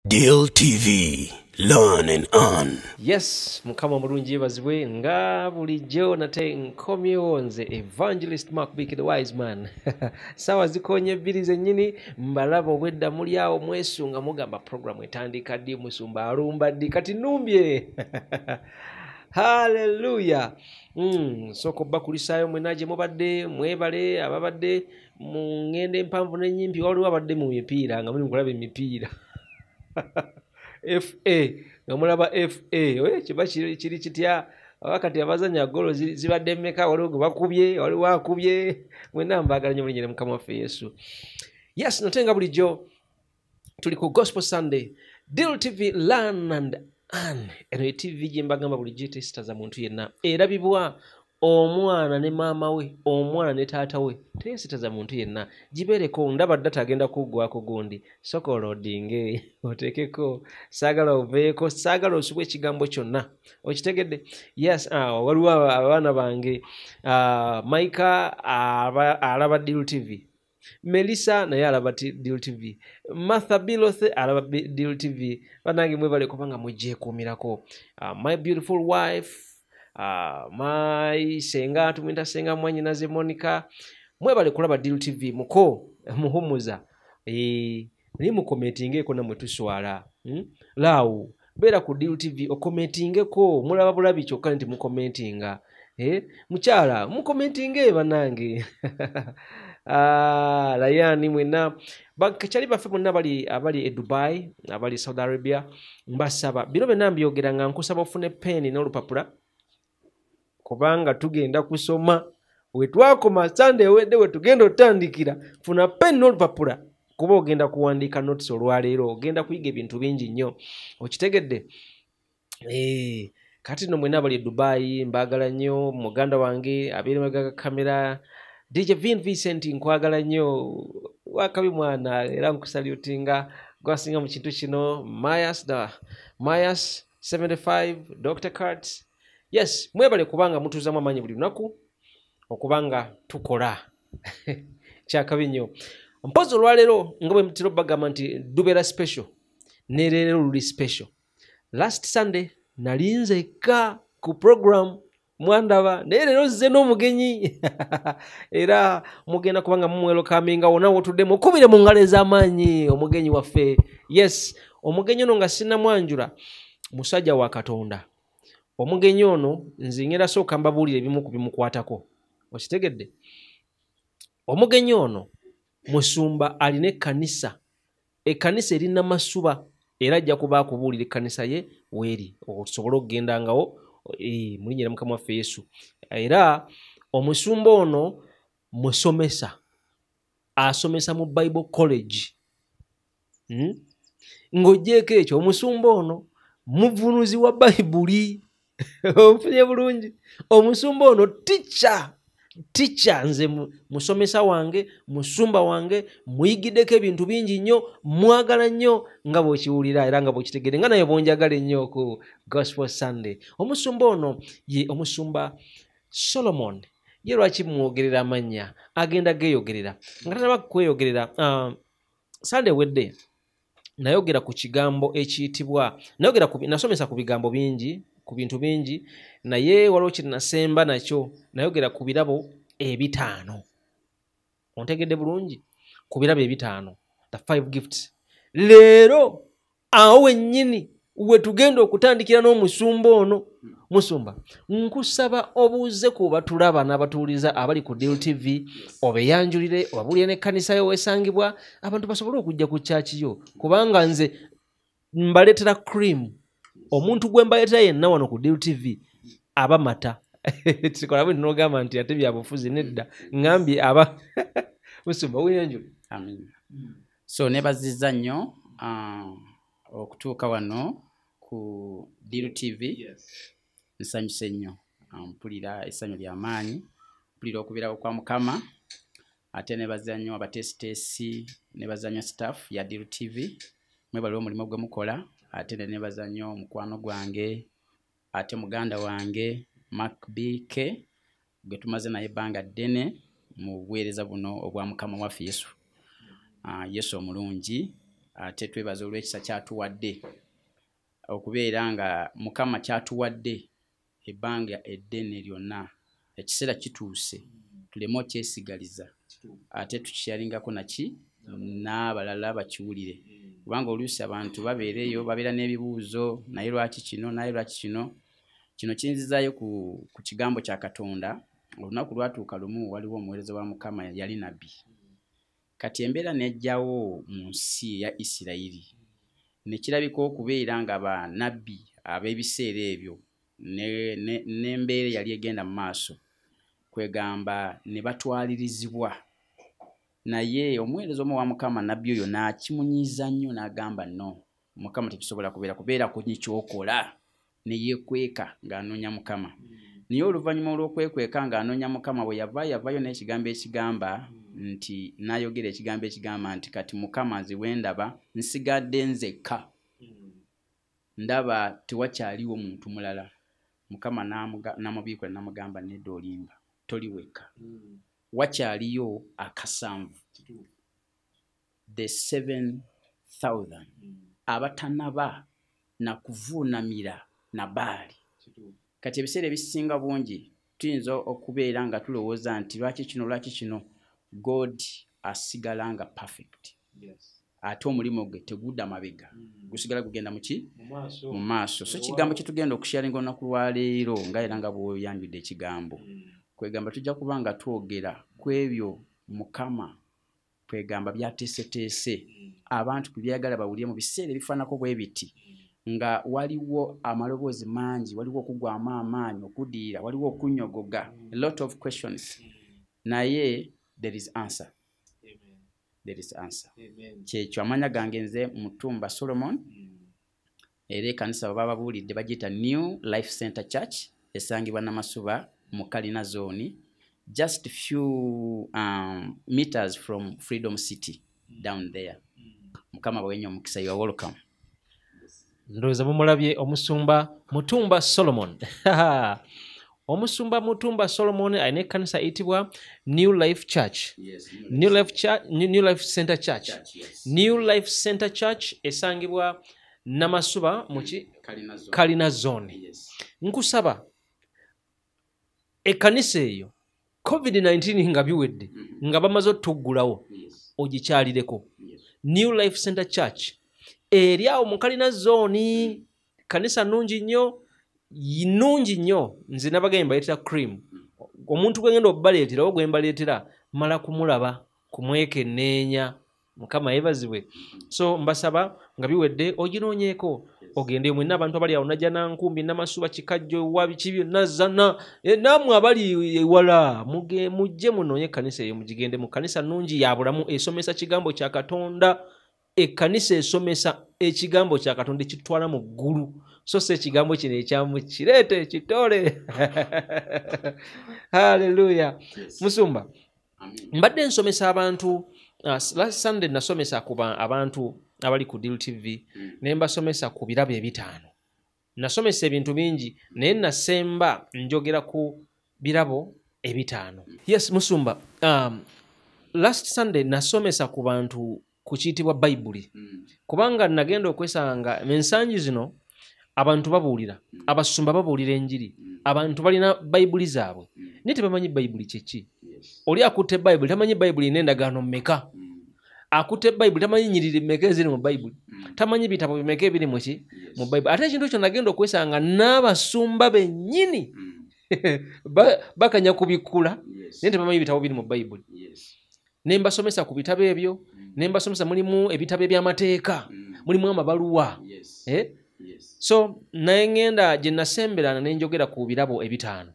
Deal TV, learn and earn. Yes, mukama mulungi bazibwe nga bulijjo nate nkomyewo nze Evangelist Mark Biki the wise man. Sawa zikonye bbiri zennyini mbalaba obwedda muli awo mwesunga mugamba program etandika ddi musumba alumba ddi kati numbye. Hallelujah. Soko bakulisaayo mwenaje mubadde mwebale ababadde mu ngende empanvu n'ennyimpi waliwo abadde mu mipiira nga muli mukulaba emipiira. FA ngamulaba FA oye kiba kiri kitya wakati abazanya golo zibadde mmeka waliwo bakubye waliwo akubye mwena mbagala nnyo mulinyere mukama waffe Yesu. Yes, natenga bulijjo tuli ku Gospel Sunday Deal TV Learn and Earn. Eno TV gye mbagamba bulijjo tesitaza muntu yenna erabibwa omwana ne maama we omwana ne taata we tesitaza muntu yenna gibereko ndaba data agenda kuggwako gundi soko loading otekeko sagala oveeko sagala osubwe ekigambo kyonna okitegedde. Yes, waliwo abaana bange Maika alaba Deal TV, Melissa naye alaba Deal TV, Martha Biloth alaba Deal TV. Banange mwebale kubanga mujjeekuumirako. My beautiful wife, my senga tumwita senga mwanyinaze Monica, mwebale kulaba Deal TV muko muhumuza ni mukometingeko na mwetuswala lawu bera ku Deal TV okometingeko mulaba bulabi kyokka nti mukomentinga mukyala mukomentinge banange. Layani mwena bakachali bafe monna abali e Dubai abali Saudi Arabia mbasaba biro bena mbyogera nga nkusaba ofune pen n'olupapula kubanga tugenda kusoma wetwakoma Sunday wedde wetugenda otandikira funa pen n'olupapula kuba ogenda kuwandiika notes olwaleero ogenda kuyiga ebintu bingi nnyo okitegedde. Kati no mwena abali e Dubai mbagala nnyo muganda wange abeere magaga kamera DJ Vincent nkwagala nnyo wakabi mwana era nkusalutinga gwasinga mu kintu kino Mayas 75 Dr. Carts. Yes, mwebale kubanga mutuzamu amanyi buli lunaku okubanga tukola kyakabi nnyo. Mpozo olwaleero nga bwe mutiro bagamba nti dubeera special ne leero luli special. Last Sunday nalinze ka ku program mwandaba naye leero zze n'omugenyi era mugenda kubanga mumwelo kaminga wona wotudde mukubire mu ngalo ez'amaanyi omugenyi waffe. Yes, omugenyi ono nga sinnamwanjula musajja wa Katonda. Omugenyi ono nze ngenda sooka mbabuulira ebimu ku bimukwatako okitegedde. Omugenyi ono musumba alina ekkanisa erina masuba era ajja kuba akubuulira ekkanisa ye weeri osobola okugendangawo mulinyera mukama waffe Yesu. Era omusumba ono musomesa asomesa mu Bible College. Ng'oggyeko ekyo omusumba ono muvunuzi wa Bayibuli. Ofunye bulungi. Omusumba ono teacher nze musomesa wange musumba wange muyigiddeko ebintu bingi nnyo mwagala nnyo nga bw'okiwulira era nga bw'okitegedde nga naye bw'onjagala ennyo ku Gospel Sunday. Omusumba ono ye omusumba Solomon. Ye lwaki mwogerera amannya agenda geeyogerera nga tanaba kweyogerera. Sunday wedde nayogera ku kigambo ekiyitibwa nasomesa ku bigambo bingi ku bintu bingi naye waliwo kye nasemba nakyo nayogera ku birabo ebitaano. Ontegedde bulungi ku birabo ebitaano, the 5 gifts. Leero awo wennyini we tugenda okutandikira n'omusumba ono. Musumba nkusaba obuuze ku batulaba n'abatuuliza abali ku Deal TV obeyanjulire obabuulire n'ekkanisa yo weesangibwa abantu basobole okujja ku kyaki yo kubanga nze mbaleetera cream. Omuntu gwe mbaleetera yenna wano ku Deal TV aba mata. Tikola bwe n'ogamba nti ate byabufuzi nedda ngambye aba musumba weyanjule. Amen. So nebazizza nnyo okutuuka wano ku Deal TV. Yes. Nsanyuse nnyo mpulira essanyu ly'amaanyi mpulira okubirawo kwa Mukama ate nebazza nnyo abatesitesi nebazza nnyo staff ya Deal TV mwebali omulimu gwe mukola ate nebazza nnyo mukwano gwange ate muganda wange Mark Bike gwe tumaze naye ebbanga ddene mu buweereza buno obwa Mukama waffe Yesu. Yesu omulungi ate twebaza olw'ekisa kyatuwadde okubeera nga Mukama kyatuwadde ebbanga eddene lyonna ekiseera kituuse tuleme okyesigaliza ate tukishalingako naki n'abalala bakiwulire kubanga oluusi abantu babeereyo babeera n'ebibuuzo naye lwaki kino kinzizaayo ku kigambo kya Katonda. Olunaku lwatuuka lumu waliwo omuweereza wa Mukama yali nabbi kati embeera nejjawo mu nsi eya Isirayiri nekirabika okubeera nga bannabbi ab'ebiseera ebyo n'embeera yali egenda mu maaso kwegamba ne batwalirizibwa naye omuweereza omu wa Mukama nabbi oyo n'akimunyiiza nnyo n'agamba no Mukama tekisobola kubeera ku kyokola ne yeekweka ng'anoonya Mukama. Naye oluvannyuma olw'okwekweka ng'anoonya Mukama bwe yavaayo n'ekigambo ekigamba nti n'ayogera ekigambo ekigamba nti kati Mukama nze bwe ndaba nsigadde nzekka ndaba tewakyaliwo muntu mulala. Mukama n'amubiikula n'amugamba nedda olimba toli wekka wakyaliyo akasanvu the 7,000 abatanaba na kuvuunamira na Baali. Kati ebiseera ebisinga bungi tuyinza okubeera nga tulowooza nti lwaki kino God asigala nga perfect ate omulimu gwe tegudda mabega gusigala gugenda mu maaso. So kigambo kitugenda okusharinga olunaku lwa leero nga era nga bw'oyanjudde ekigambo kwegamba tujja kuba nga twogera ku ebyo Mukama kwegamba byateeseteese abantu kubyagala bawulire mu biseera ebifaanako bwe biti nga waliwo amaloboozi mangi, waliwo okugwamu amaanyi, okudiira, waliwo okunyogoga, a lot of questions. Naye there is answer. There is answer. Kyekyo amanya gange nze Mutumba Solomon era ekkanisa baba babuulidde bagiyita New Life Center Church esangibwa Namasuba mu Kalina Zone, just few meters from Freedom City down there. Mukama bwenye omukisa, you are welcome. Ndowooza mumulabye omusumba Mutumba Solomon. Omusumba Mutumba Solomon alina ekkanisa eyitibwa New Life Church. Yes, New Life Center Church. Yes. New Life Center Church esangibwa Namasuba mu Kalina Zone. Yes. Nkusaba ekkanisa eyo COVID-19 nga biwedde nga bamaze otuggulawo ogikyalireko. New Life Center Church eri awo mu Kalina Zone, kanisa nnungi nnyo, nze nabagambye baleetera cream. Omuntu gwe ngenda obbaleetera oba gwe mbaleetera mala kumulaba kumwekenneenya. Mukama yeebazibwe. So mbasaba nga biwedde oginoonyeeko ogende mwenna abantu abali awo Najja Nankumbi, Namasuba, Kikajjo, Wabi, Kibyo, Nazana, nammwe abali ewala mujje munoonye ekkanisa eyo, mugigende mu kanisa nnungi ya bulamu esomesa kigambo kya Katonda. Ekkanisa esomesa ekigambo kya Katonda ekitwala mu ggulu, so se ekigambo kino ekyamu kireete kitole. Haleluya. Musumba, mbadde nsomesa abantu last Sunday nasomesa ku abantu abali ku Deal TV ne mbasomesa ku birabo 5. Nasomesa ebintu bingi naye nasemba njogera ku birabo 5. Yes Musumba, last Sunday nasomesa ku bantu ku kiyitibwa Bayibuli kubanga nagenda okwesanga ensangi zino abantu babuulira, abasumba babuulira enjiri, abantu balina Bayibuli zaabwe naye tebamanyi Bayibuli kyeki. Oli akutte Bayibuli tamanyi Bayibuli n'endagaano mmeka, akutte Bayibuli tamanyi nnyiriri mmeka eziri mu Bayibuli, tamanyi bitabo bimeka ebiri mu Bayibuli. Ate ekintu ekyo nagenda okwesanga n'abasumba bennyini bakanya kubikula naye tebamanyi bitabo biri mu Bayibuli. Ne mbasomesa ku bitabo ebyo, ne mbasomesa mulimu ebitabo eby'amateeka, mulimu amabaluwa. So naye ngenda gye nasemberana ne njogera ku birabo 5.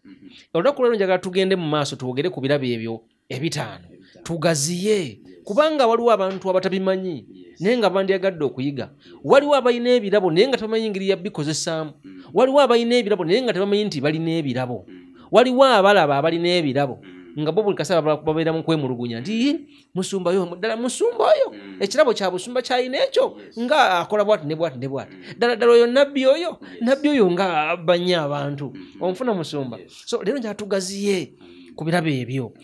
Olunaku lwero njagala tugende mu maaso twogere ku birabo ebyo 5, tugaziye kubanga waliwo abantu abatabimanyi naye nga bandyagadde okuyiga. Waliwo abalina ebirabo naye nga tebamanyi ngeri ya bikozesaamu. Waliwo abalina ebirabo naye nga tebamanyi nti balina ebirabo. Waliwo abalaba abalina ebirabo nga bo buli kasaba babeera mu kwemulugunya nti musumba yo ddala musumba oyo ekirabo kya busumba kyalina ekyo nga akola bwati ne bwati ne bwati ddala oyo nabbi oyo nga abanya abantu onfuna musumba. So lero njala tugaziye ku birabo ebyo.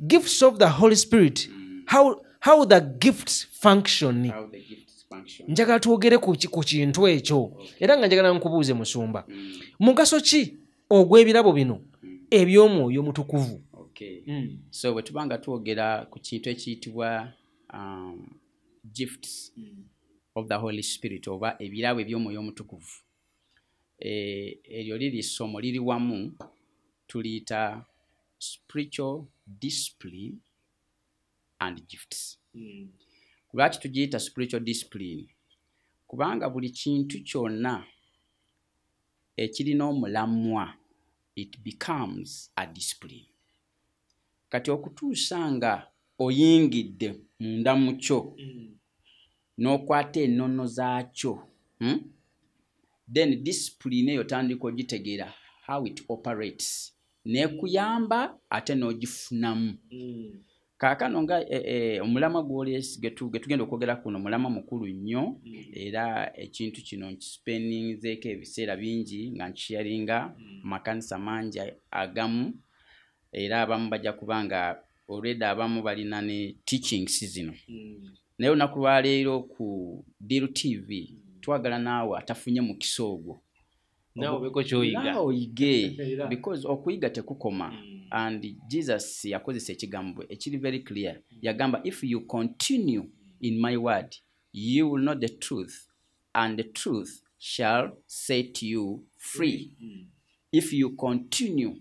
Gifts of the Holy Spirit, how the gifts function. njagala twogere ku kintu ekyo era nga njagala nkubuuze Musumba, mugaso ki ogw'ebirabo bino eby'omwoyo mutukuvu? So bwe tuba nga twogera ku kintu ekiyitibwa gifts of the Holy Spirit oba ebirabo eby'omwoyo omutukuvu, eryo liri ssomo liri wamu tuliyita spiritual discipline and gifts. Lwaki tugiyita spiritual discipline? Kubanga buli kintu kyonna ekirina omulamwa it becomes a discipline. Kati okutuusa nga oyingidde munda mu kyo n'okwata ennono zaakyo, then discipline eyo tandika ogitegeera how it operates, n'ekuyamba ate n'ogifunamu. Kaakano nga omulamwa gw'olesi getugenda okwogera kuno mulamwa mukulu nnyo, era ekintu kino nkispeninzeeko ebiseera bingi nga nkisharinga mu makanisa mangi agamu, era abamu bajja kubanga already abamu balina ne teachings zino. Naye olunaku lwaleero ku Diru TV twagala naawe atafunye mukisa ogwo naawe beko kyoyiga, naawe oyige, because okuyiga tekukoma. And Jesus yakozesa ekigambo ekiri very clear, yagamba if you continue in my word you will know the truth and the truth shall set you free. If you continue,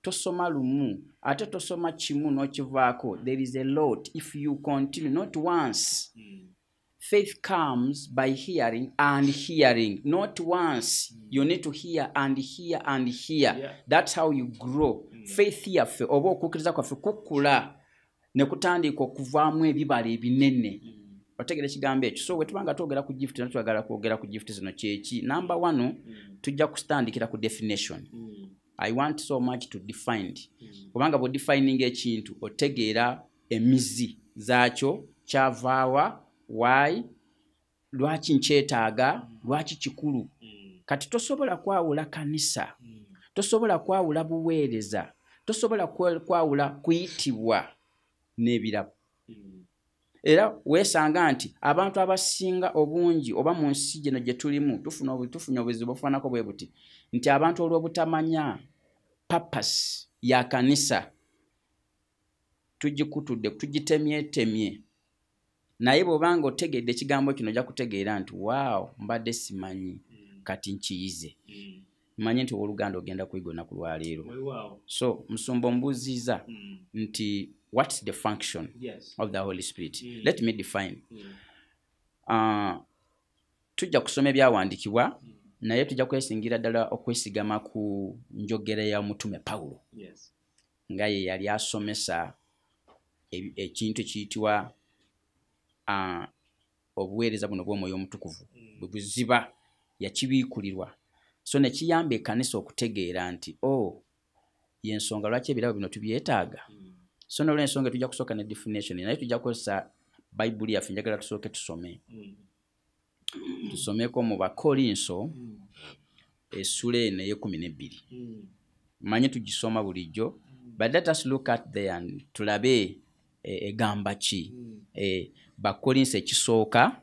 tosoma lumu ate tosoma kimu n'okivaako, there is a lot. If you continue, not once. Faith comes by hearing and hearing, not once. You need to hear and hear and hear. Yeah. That's how you grow. Faith yaffe oba okukkiriza kwaffe kukula ne kutandika okuvaamu ebibala ebinene. Otegera ekigambo ekyo. So bwe tubanga twogera ku gift, twagala kwogera ku gift zino kyeki. Number 1, tujja kustandikira ku definition. I want so much to define. Kubanga bwe defining ekintu otegeera emizi zaakyo, kyavaawa, why, lwaki nkyetaaga, lwaki kikulu. Kati tosobola kwawula kanisa, tosobola kwawula buweereza, tosobola kwawula kuyitibwa n'ebirabo. Era weesanga nti abantu abasinga obungi oba mu nsi gino gye tulimu tufunye obuzibu bufaanako bwe buti, nti abantu olw'obutamanya purpose ya kanisa tugikutudde, tugitemyetemye. Naye bw'obanga otegedde ekigambo kino ojja kutegeera nti waaw, mbadde simanyi kati nkiyize. Mmanyi nti Oluganda ogenda kuyiga olunaku lwaleero. So Musumba ombuuziza nti what's the function of the Holy Spirit? Let me define. Tujja kusoma ebyawandiikibwa naye tujja kwesingira ddala okwesigama ku njogera ya Mutume Pawulo. Nga ye yali asomesa ekintu ekiyitibwa obuweereza buno bw'omwoyo omutukuvu bwe buziba yakibiikulirwa. So ne kiyamba ekkanisa okutegeera nti y'ensonga lwaki ebirabo bino tubyetaaga. So n'olw'ensonga tujja kusooka ne definition, naye tujja kukozesa Bayibuli yaffe, njagala tusooke tusome. Tusomeko mu Bakolinso essula eno ey'e12. Mmanyi tugisoma bulijjo, but let us look at there and tulabe egamba ki. Bakolinso ekisooka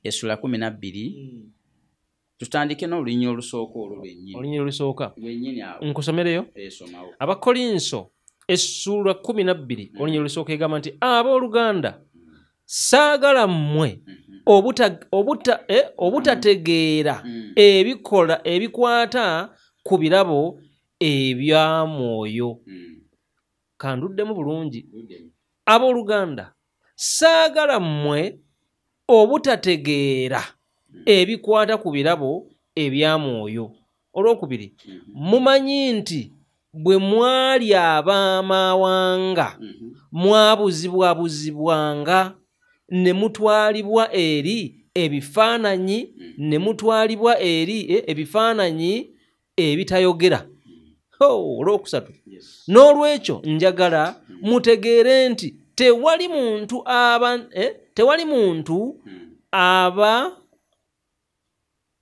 essula 12. Tutandike n'olunyiri olusooka olwo lwennyini. Olunyiri olusooka Lwennyini awo. nkusomereyo. Somawo. Abakolinso essula 12 olunyiri olusooka egamba nti abooluganda saagala mmwe obutategeera ebikola ebikwata ku birabo ebya mwoyo. Kanduddemu bulungi. Abooluganda saagala mmwe obutategeera ebikwata ku birabo ebya mwoyo. Olwokubiri, mumanyi nti bwe mwali ab'amawanga mwabuzibwabuzibwanga ne mutwalibwa eri ebifaananyi ebifaananyi ebitayogera. Olwokusatu, n'olwekyo njagala mutegeere nti tewali muntu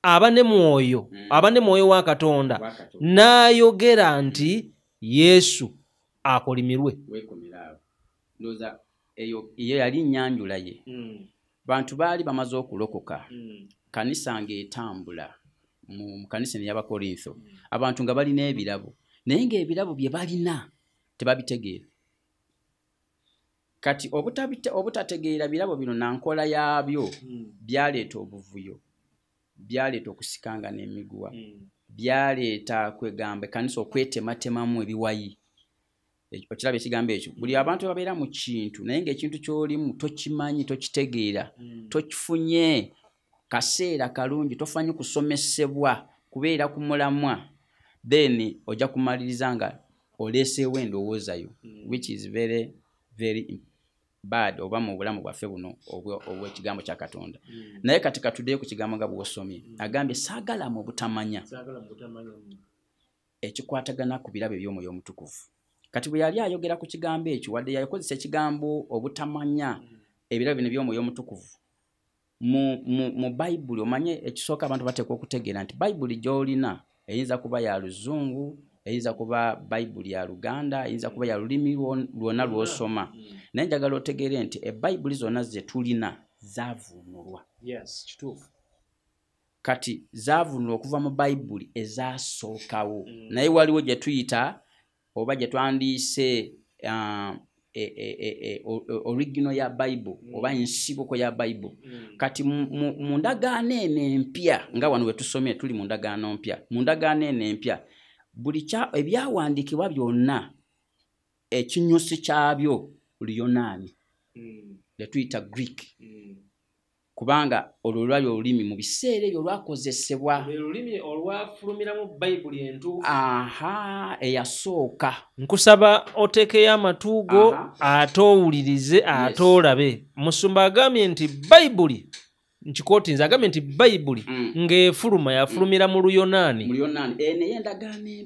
aba ne mwoyo wa Katonda n'ayogera nti Yesu akolimirwe. Ndoza eyo yali nnyanjula ye. bantu baali bamaze okulokoka kanisa ng'etambula mu kanisa y'Abakorintho abantu nga balina ebirabo naye ng'ebirabo bye balina tebabitegeera kati obutategeera birabo bino nankola yaabyo byaleeta obuvuyo byaleeta okusikanga n'emiguwa byaleeta kwegamba kanisa okwetematemamu ebiwayi okiraba ekigambo ekyo buli abantu babeera mu kintu naye ng'ekintu ky'olimu tokimanyi tokitegeera tokifunye kaseera kalungi tofanye kusomesebwa kubeera ku mulamwa then ojja kumaliriza nga oleeseewo endowoozayo which is very very bad oba mu bulamu bwaffe buno obw'ekigambo kya Katonda naye kati katuddeyo ku kigambo nga bw'osomye agambye saagala mu butamanya ekikwatagana ku birabo by'Omwoyo Omutukuvu kati bwe yali ayogera ku kigambo ekyo wadde yakozesa ekigambo obutamanya ebirabo bino by'Omwoyo Omutukuvu mu Bayibuli omanye ekisooka abantu bateekwa okutegeera nti Bayibuli gy'olina eyinza kuba ya Luzungu eyinza kuba Bayibuli ya Luganda eyinza kuba ya lulimi lwonna lw'osoma naye njagala otegeere nti ebayibuli zonna ze tulina zaavunulwa kati zaavunulwa okuva mu Bayibuli ezaasookawo naye waliwo gye tuyita oba gye twandiise original ya Bible oba ensibuko ya Bible kati mu ndagaano eno empya nga wano we tusomye tuli mu ndagaano mpya mu ndagaano eno empya buli ebyawandiikibwa byonna ekinyusi kyabyo Luyonaani le tuyita Greek kubanga olwo lwali olulimi mu biseera ebyo lwakozesebwa olulimi olwafulumira mu Bayibuli entuufu eyasooka nkusaba oteekeyo amatuugo ate owulirize ate olabe Musumba agambye nti Bayibuli nkikootinze agambye nti Bayibuli ng'efuluma yafulumira mu Luyonaani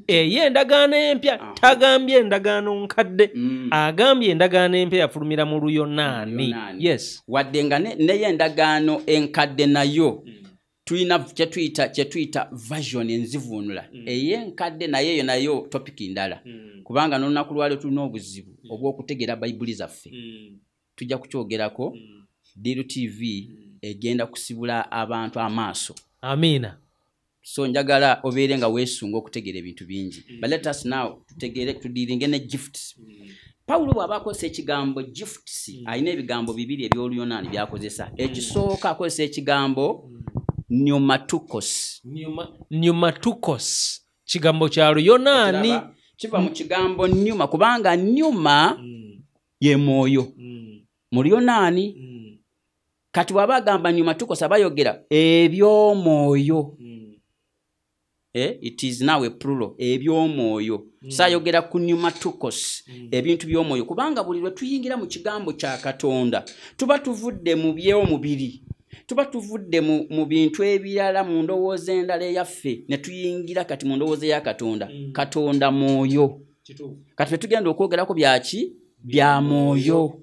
ey'endagaano empya tagambye endagaano nkadde agambye endagaano empya yafulumira mu Luyonaani yes wadde nga neye endagaano enkadde nayo tulina kye tuyita version enzivuunula ey'enkadde nayo topiki ndala kubanga n'olunaku lwaliro tulina obuzibu obw'okutegeera Bayibuli zaffe tujja kukyogerako Diru TV egenda kusibula abantu amaaso amiina so njagala obeere nga weesunga okutegeera ebintu bingi but let us now tudiiringe ne gifts Pawulo bw'aba akozesa ekigambo gifts alina ebigambo bibiri eby'Oluyonaani by'akozesa ekisooka akozesa ekigambo pneumatukos kigambo kya Luyonaani kiva mu kigambo pneuma kubanga pneuma ye mwoyo mu Luyonaani kati bw'aba agamba pneumatukos abayogera eby'omwoyo it is now a plural eby'omwoyo sayogera ku pneumatukos ebintu by'omwoyo kubanga buli lwe tuyingira mu kigambo kya Katonda tuba tuvudde mu by'omubiri tuba tuvudde mu bintu ebirala mu ndowooza endala eyaffe ne tuyingira kati mu ndowooza ya Katonda Katonda mwoyo kati ffe tugenda okwogerako byaki bya mwoyo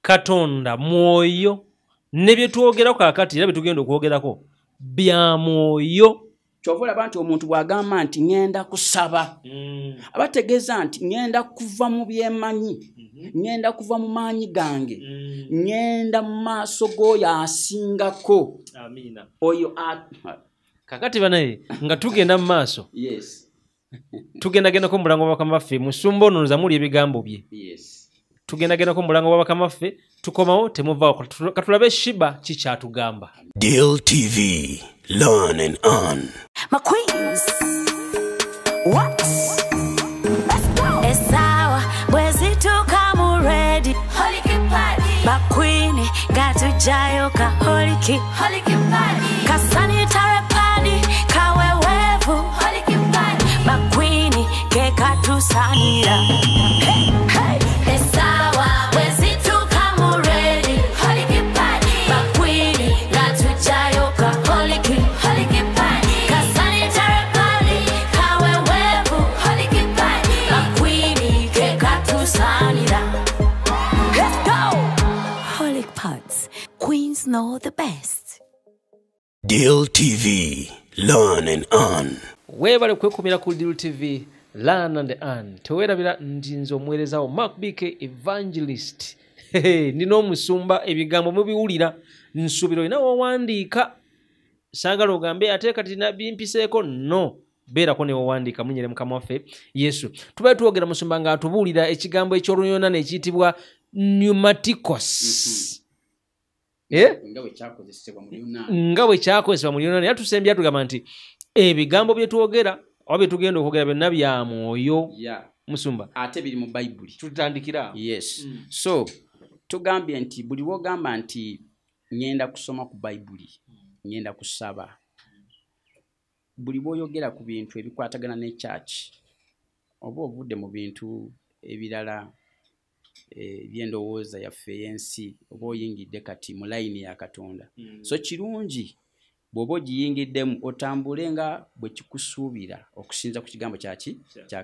Katonda mwoyo ne bye twogerako kakati era bye tugenda okwogerako bya mwoyo kyova olaba nti omuntu bw'agamba nti ngenda kusaba abategeeza nti ngenda kuva mu byemanyi ngenda kuva mu maanyi gange ngenda mu maaso g'oyo asingako oyo kakati banaye nga tugenda mu maaso yes tugendagendako mu mulango w'Abakama baffe Musumba ono nza muli ebigambo bye tugendagendako mu mulango w'Abakama baffe tukomawo temuvaawo katulabe Shiba kikyatugamba Diru TV, learn and earn. My queens, what? Let's go. Esawa, bwezi tukamu ready. Holy party. My queen, got to jayoka. Holy party. Kasanitary party, kawe wevu. Holy party. My queen, keka tu sanira. Hey, hey. Esawa, bwezi tukamu ready. Holy party. My queen, got to jayoka. Holy party. Kasanitary party, kawe wevu. Holy party. My queen, keka tu sanira. Let's go. Holy parts, queens know the best. Diru TV, learn and earn. weebale kwekumira ku Diru TV learn and earn teweerabira ndi nze omwerezawo Mark BK evangelist nina omusumba ebigambo mubiwulira nsubira olina wowandiika saagala ogambe ate kati bimpiseeko no beerako ne wowandiika munyere mukama waffe yesu tubaye twogera musumba nga atubuulira ekigambo eky'oluyonaana ekiyitibwa pneumaticos nga bwe kyakozesebwa mu luyonaana era tusembya tugamba nti ebigambo bye twogera oba bye tugenda okwogera byonna bya mwoyo musumba ate biri mu bayibuli tutandikira yes so tugambye nti buli wogamba nti ngenda kusoma ku bayibuli ngenda kusaba buli bwoyogera ku bintu ebikwatagana ne church oba ovudde mu bintu ebirala byendowooza yaffe y'ensi oba oyingidde kati mu layini ya Katonda so kirungi bw'oba ogiyingiddemu otambule nga bwe kikusuubira okusinza ku kigambo kya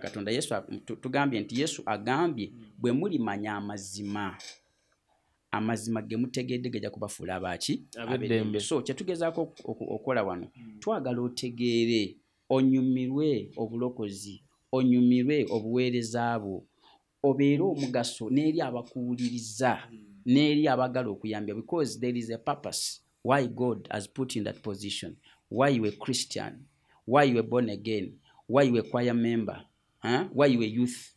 Katonda. Yesu tugambye nti Yesu agambye bwe mulimanya amazima ge mutegedde gajja kubafuula abaaki ab'eddembe. So kyetugezaako okukola wano twagala otegeere onyumirwe obulokozi onyumirwe obuweereza bwo obeere omugaso n'eri abakuwuliriza n'eri abagala okuyambya because there is a purpose why God has put in that position, why you a Christian, why you a born again, why you a choir member, why you a youth.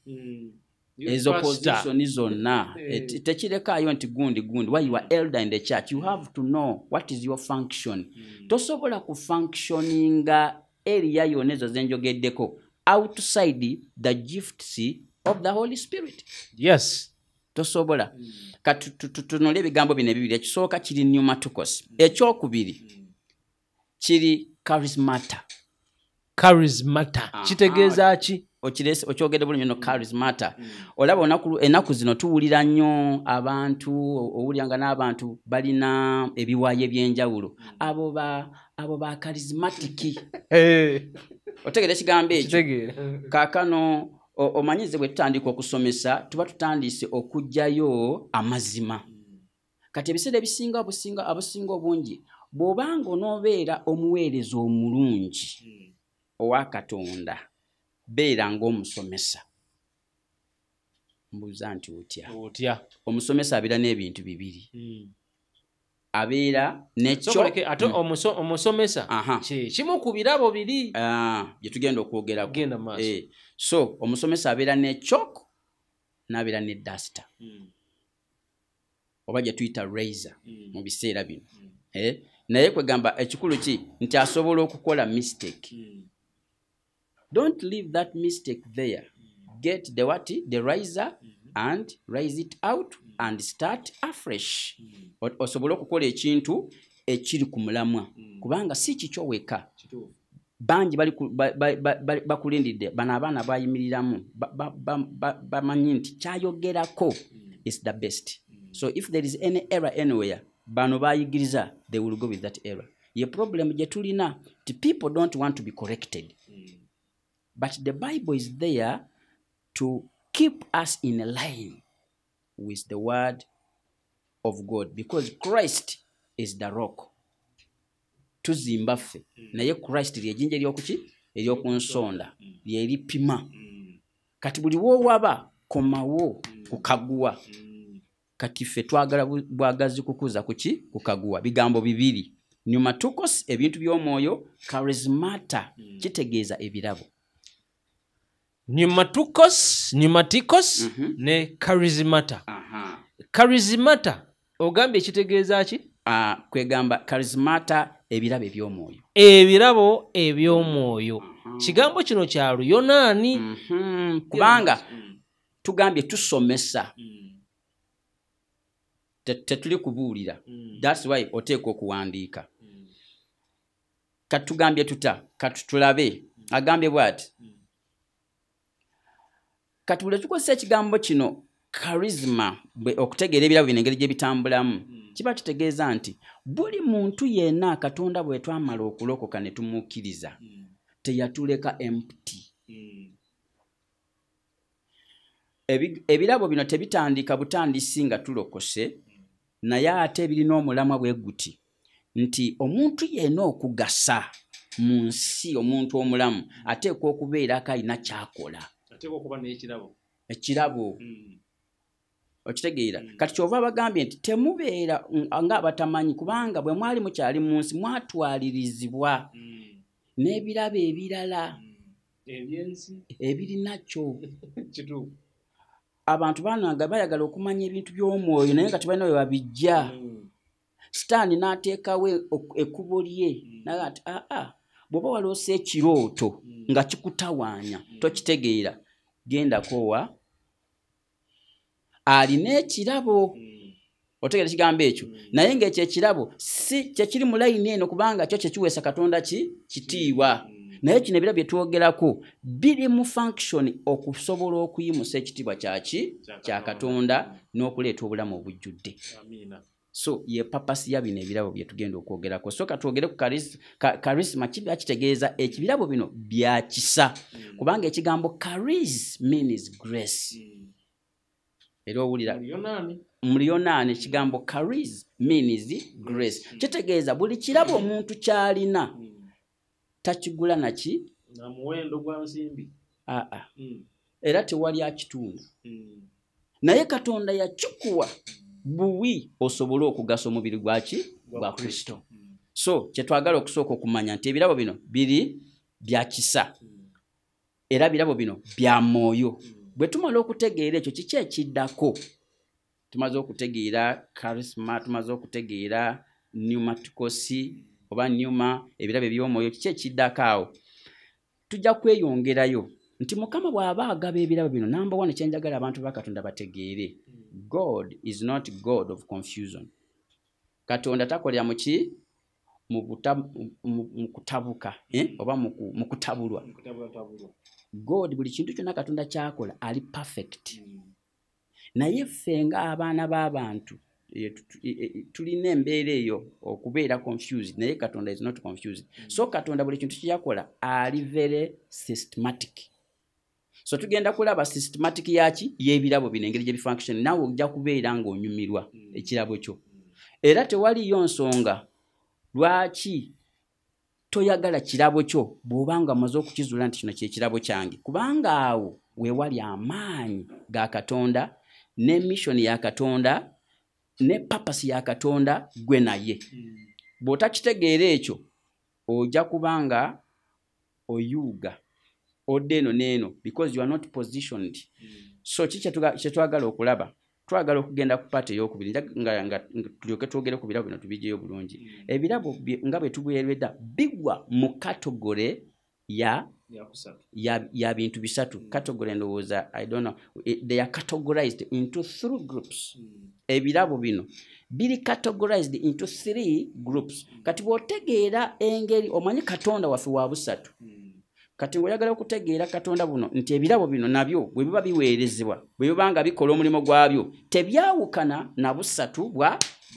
Ezo position zonna tekirekayo nti gundi why you are elder in the church. You have to know what is your function. Tosobola ku functioninga area yonna ezo zenjogeddeko outside the gifts of the Holy Spirit. Yes. Tosobola. Katunole ebigambo bino ebibiri. Ekisooka kiri pneumaticos. Ekyokubiri kiri charismata. Kitegeeza ki? Okyogedde bulungi no charismata. Olaba ennaku zino tuwulira nnyo abantu owulyanga n'abantu balina ebiwaayo ebyenjawulo. Abo ba charismatic. Otegere ekigambo ekyo. Kaakano omanyize bwe tutandika okusomesa tuba tutandise okugjayo amazima. Kati ebiseera ebisinga abusinga obungi bw'obanga onoobeera omuweereza omulungi owa Katonda beera ng'omusomesa. Mbuuza nti otya? Omusomesa abeera n'ebintu bibiri. Abeera n'ekyo ate omusomesa kimu ku birabo biri bye tugenda okwogerako. So omusomesa abeera n'ekyok n'abeera ne dasta oba gye tuyita razor mu biseera bino. Naye kwegamba ekikulu ki nti asobola okukola mistake. Don't leave that mistake there. Get the razor and raise it out and start afresh. Osobola okukola ekintu ekiri ku mulamwa kubanga si kikyo weka. Bangi bakulindidde bano abaana bayimiriramu bamanyi nti kyayogerako is the best. So if there is any error anywhere bano bayigiriza they will go with that error. Ye problem gye tulina the people don't want to be corrected. But the Bible is there to keep us in a line with the word of God because Christ is the rock. Tuzimba ffe naye Christ lyejinja ery'okunsonda lyeripima. Kati buli woowaba komawo kukaguwa. Kati ffe twagala bwagazi kukuza kukaguwa. Bigambo bibiri pneumaticos ebintu by'omwoyo, charismata kitegeeza ebirabo. Pneumaticos ne charismata. Charismata ogambye ekitegeeza ki? Kwegamba charismata ebirabo eby'omwoyo. Ebirabo eby'omwoyo. Kigambo kino kya Luyonaani. Kubanga tugambye tusomesa. Tetuli kubuulira. That's why oteekwa okuwandiika. Katugambye katutulabe. Agambye bw'ati. Katule tukozesa ekigambo kino charisma okutegeera ebirabo bino engeri gye bitambulamu. Kiba kitegeeza nti buli muntu yenna Katonda bwe twamala okulokoka ne tumukkiriza teyatuleka empty. Ebirabo bino tebitandika butandisi nga tulokose naye ate birina omulamwa bwe guti nti omuntu yenna okugasa mu nsi omuntu omulamu ateekwa okubeerako alina kyakola. Ateekwa okuba n'ekirabo. Ekirabo. okitegeera kati kyova abagambye nti temubeera ng'abatamanyi kubanga bwe mwali mukyali mu nsi mwatwalirizibwa n'ebirabo ebirala ebirinakyo abantu bananga bayagala okumanya ebintu by'omwoyo naye nga tebalina bwe babijja sitaani n'ateekawo ekkubo lye naga nti bw'oba waloosa ekirooto nga kikutawaanya tokitegeera gendakoowa alina ekirabo otegeera ekigambo ekyo naye ng'ekyo ekirabo si kyekiri mu layini eno kubanga kyo kyekiweesa katonda kitiibwa naye kino ebirabo bye twogerako biri mu function okusobola okuyimusa ekitiibwa kya katonda n'okuleeta obulamu obujjudde so ye papasi ya bino ebirabo bye tugenda okwogerako so katwogere ku charisma kiba kitegeeza ekibirabo bino bya kisa kubanga ekigambo charis means grace era owulira mu Lyonaani ekigambo charis means grace kitegeeza buli kirabo omuntu kyalina takigula naki na muwendo gwa nsimbi era tewali akitunda naye katonda yakikuwa buwi osobole okugasa omubiri gwa Kristo so kyetwagala okusooka okumanya nti ebirabo bino biri bya kisa era birabo bino bya mwoyo bwe tumala okutegeera ekyo kiki ekiddako tumaze okutegeera charisma tumaze okutegeera pneumatikosi oba pneuma ebirabo eby'omwoyo kiki ekiddako awo tujja kweyongerayo nti mukama bw'aba agaba ebirabo bino number 1 ekyenjagala abantu ba katonda bategeere God is not God of confusion katonda takolera muki mu kutabuka oba mu kutabulwa God buli kintu kyonna katonda kyakola ali perfect naye ffe ng'abaana b'abantu tulina embeera eyo okubeera confused naye katonda is not confused so katonda buli kintu kyakola ali very systematic so tugenda kulaba systematic yaki y'ebirabo bino engeri gye bifunction nawe ojja kubeera ng'onyumirwa ekirabo kyo era tewaliyo nsonga lwaki toyagala kirabo kyo bw'obanga amaze okukizuula nti kino kyekirabo kyange kubanga awo weewali amaanyi ga katonda ne mission ya katonda ne purpose ya katonda gwe naye bw'otakitegeera ekyo ojja kubanga oyuuga odde eno n'eno because you are not positioned so kyetwagala okulaba twagala okugenda ku paati ey'okubiri nga tulyoke twogere ku birabo bino tubijeyo bulungi ebirabo nga bwe tubuyeredda bigwa mu category ya bintu bisatu category ndowooza I don't know they are categorized into 3 groups ebirabo bino biri categorized into 3 groups kati bw'otegeera engeri omanyi katonda waffe wa busatu kati ngoyagala okutegeera katonda buno nti ebirabo bino nabyo bwe biba biweerezebwa bwe bibanga bikola omulimo gwabyo tebyawukana na busatu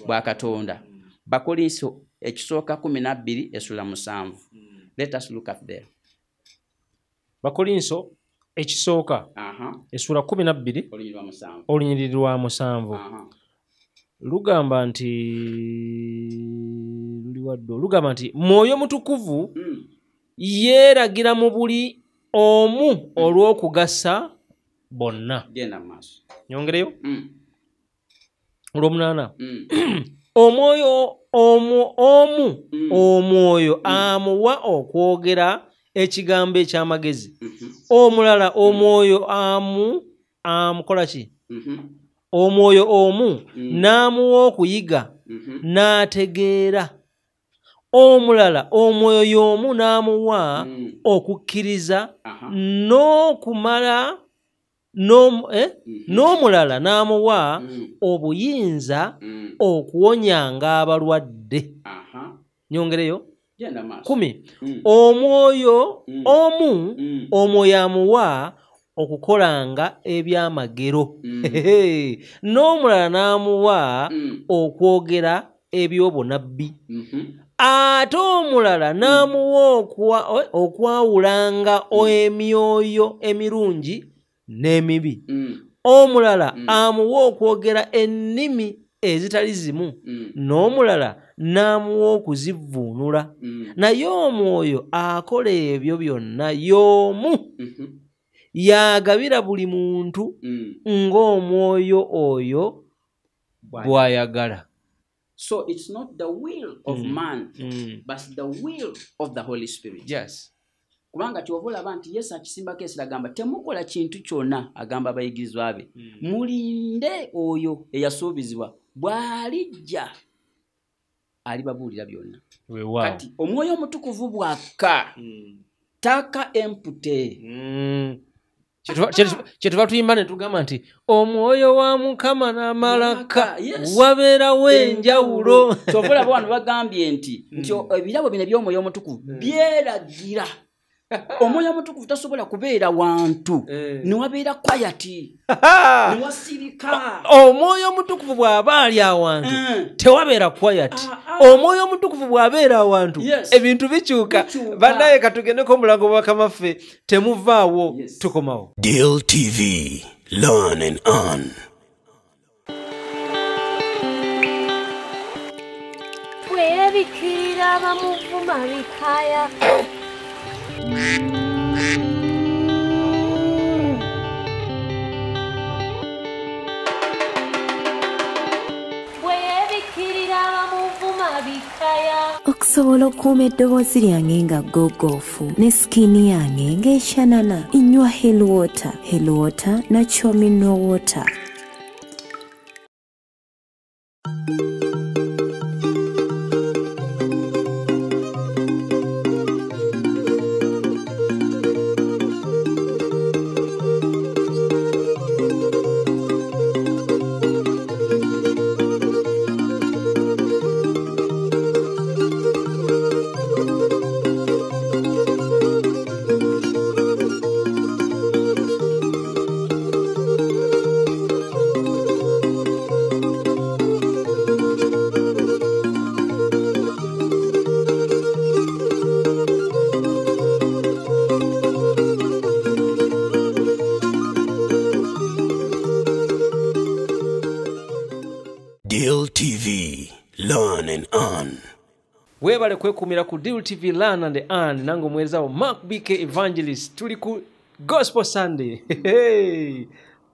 bwa katonda Bakolinso ekisooka 12:7 let us look at there Bakolinso ekisooka essula 12 olunyiriri 7 lugamba nti mwoyo mutukuvu yeeragira mu buli omu olw'okugasa bonna nyongereyo olw'omunaana omwoyo omwoyo amuwa okwogera ekigambo eky'amagezi omulala omwoyo amukola ki omwoyo omu n'amuwa okuyiga n'ategeera omulala omwoyo y'omu n'amuwa okukkiriza n'okumala n'omulala n'amuwa obuyinza okuwonyanga abalwadde nyongereyo 10 omwoyo omu omwoyo amuwa okukolanga ebyamagero n'omulala n'amuwa okwogera eby'obunabbi ate omulala n'amuwa okwawulanga emyoyo emirungi n'emibi omulala amuwa okwogera ennimi ezitali zimu n'omulala n'amuwa okuzivvuunula naye omwoyo akola ebyo byonna y'omu y'agabira buli muntu ng'omwoyo oyo bw'ayagala. So it's not the will of man, but the will of the Holy Spirit. Yes. Kubanga kyova olaba nti Yesu akisimbako Esira agamba temukola kintu kyonna, agamba abayigirizwa be mulinde oyo eyasuubizibwa bw'alijja alibabuulira byonna. Kati omwoyo omutukuvu bw'akka taka empute. Kyetuva tuyimba ne tugamba nti omwoyo wa Mukama n'amalaka wabeerawo enjawulo. Kyova olaba wano bagambye nti ebirabo bino eby'omwoyo omutukuvu byeragira. Omwoyo omutukuvu tasobola kubeera wantu niwabeera kwayati niwasirika. Omwoyo omutukuvu bw'aba ali awantu tewabeera kwayati. Omwoyo omutukuvu bw'abeera awantu ebintu bikyuka. Bannaye katugendeko omulango bw'Bakamaffe temuvaawo tukomawo. Deal TV, learn and earn. Bwebikirira bamuvuma bikaya. Okusobola okukuuma eddoboozi lyange nga ggooggoofu ne sikini yange ng'ekyanana nnywa Hellwater. Hellwater Natural Mineral Water. Deal TV, learn and earn. Webale kwekumira ku Deal TV Learn and Earn nango mwerezawo Mark BK Evangelist tuli ku Gospel Sunday.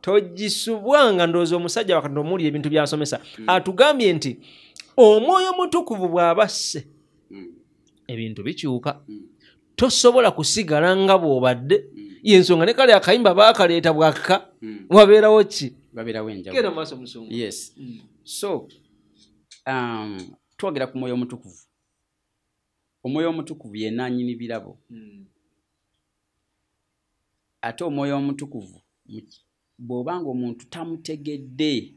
Togisubwanga ndoozo omusajja wakati omuli ebintu byasomesa atugambye nti omwoyo mutukuvu bw'abasse ebintu bikyuka. Tosobola kusigala nga bw'obadde yensonga ne kale akayimba baakaleeta bwakka wabeerawo ki? Babeerawo enjawulo. Genda maaso musungu. Yes. So twogera ku mwoyo omutukuvu. Omwoyo omutukuvu ye nannyini birabo. Ate omwoyo omutukuvu bw'obanga omuntu tamutegedde,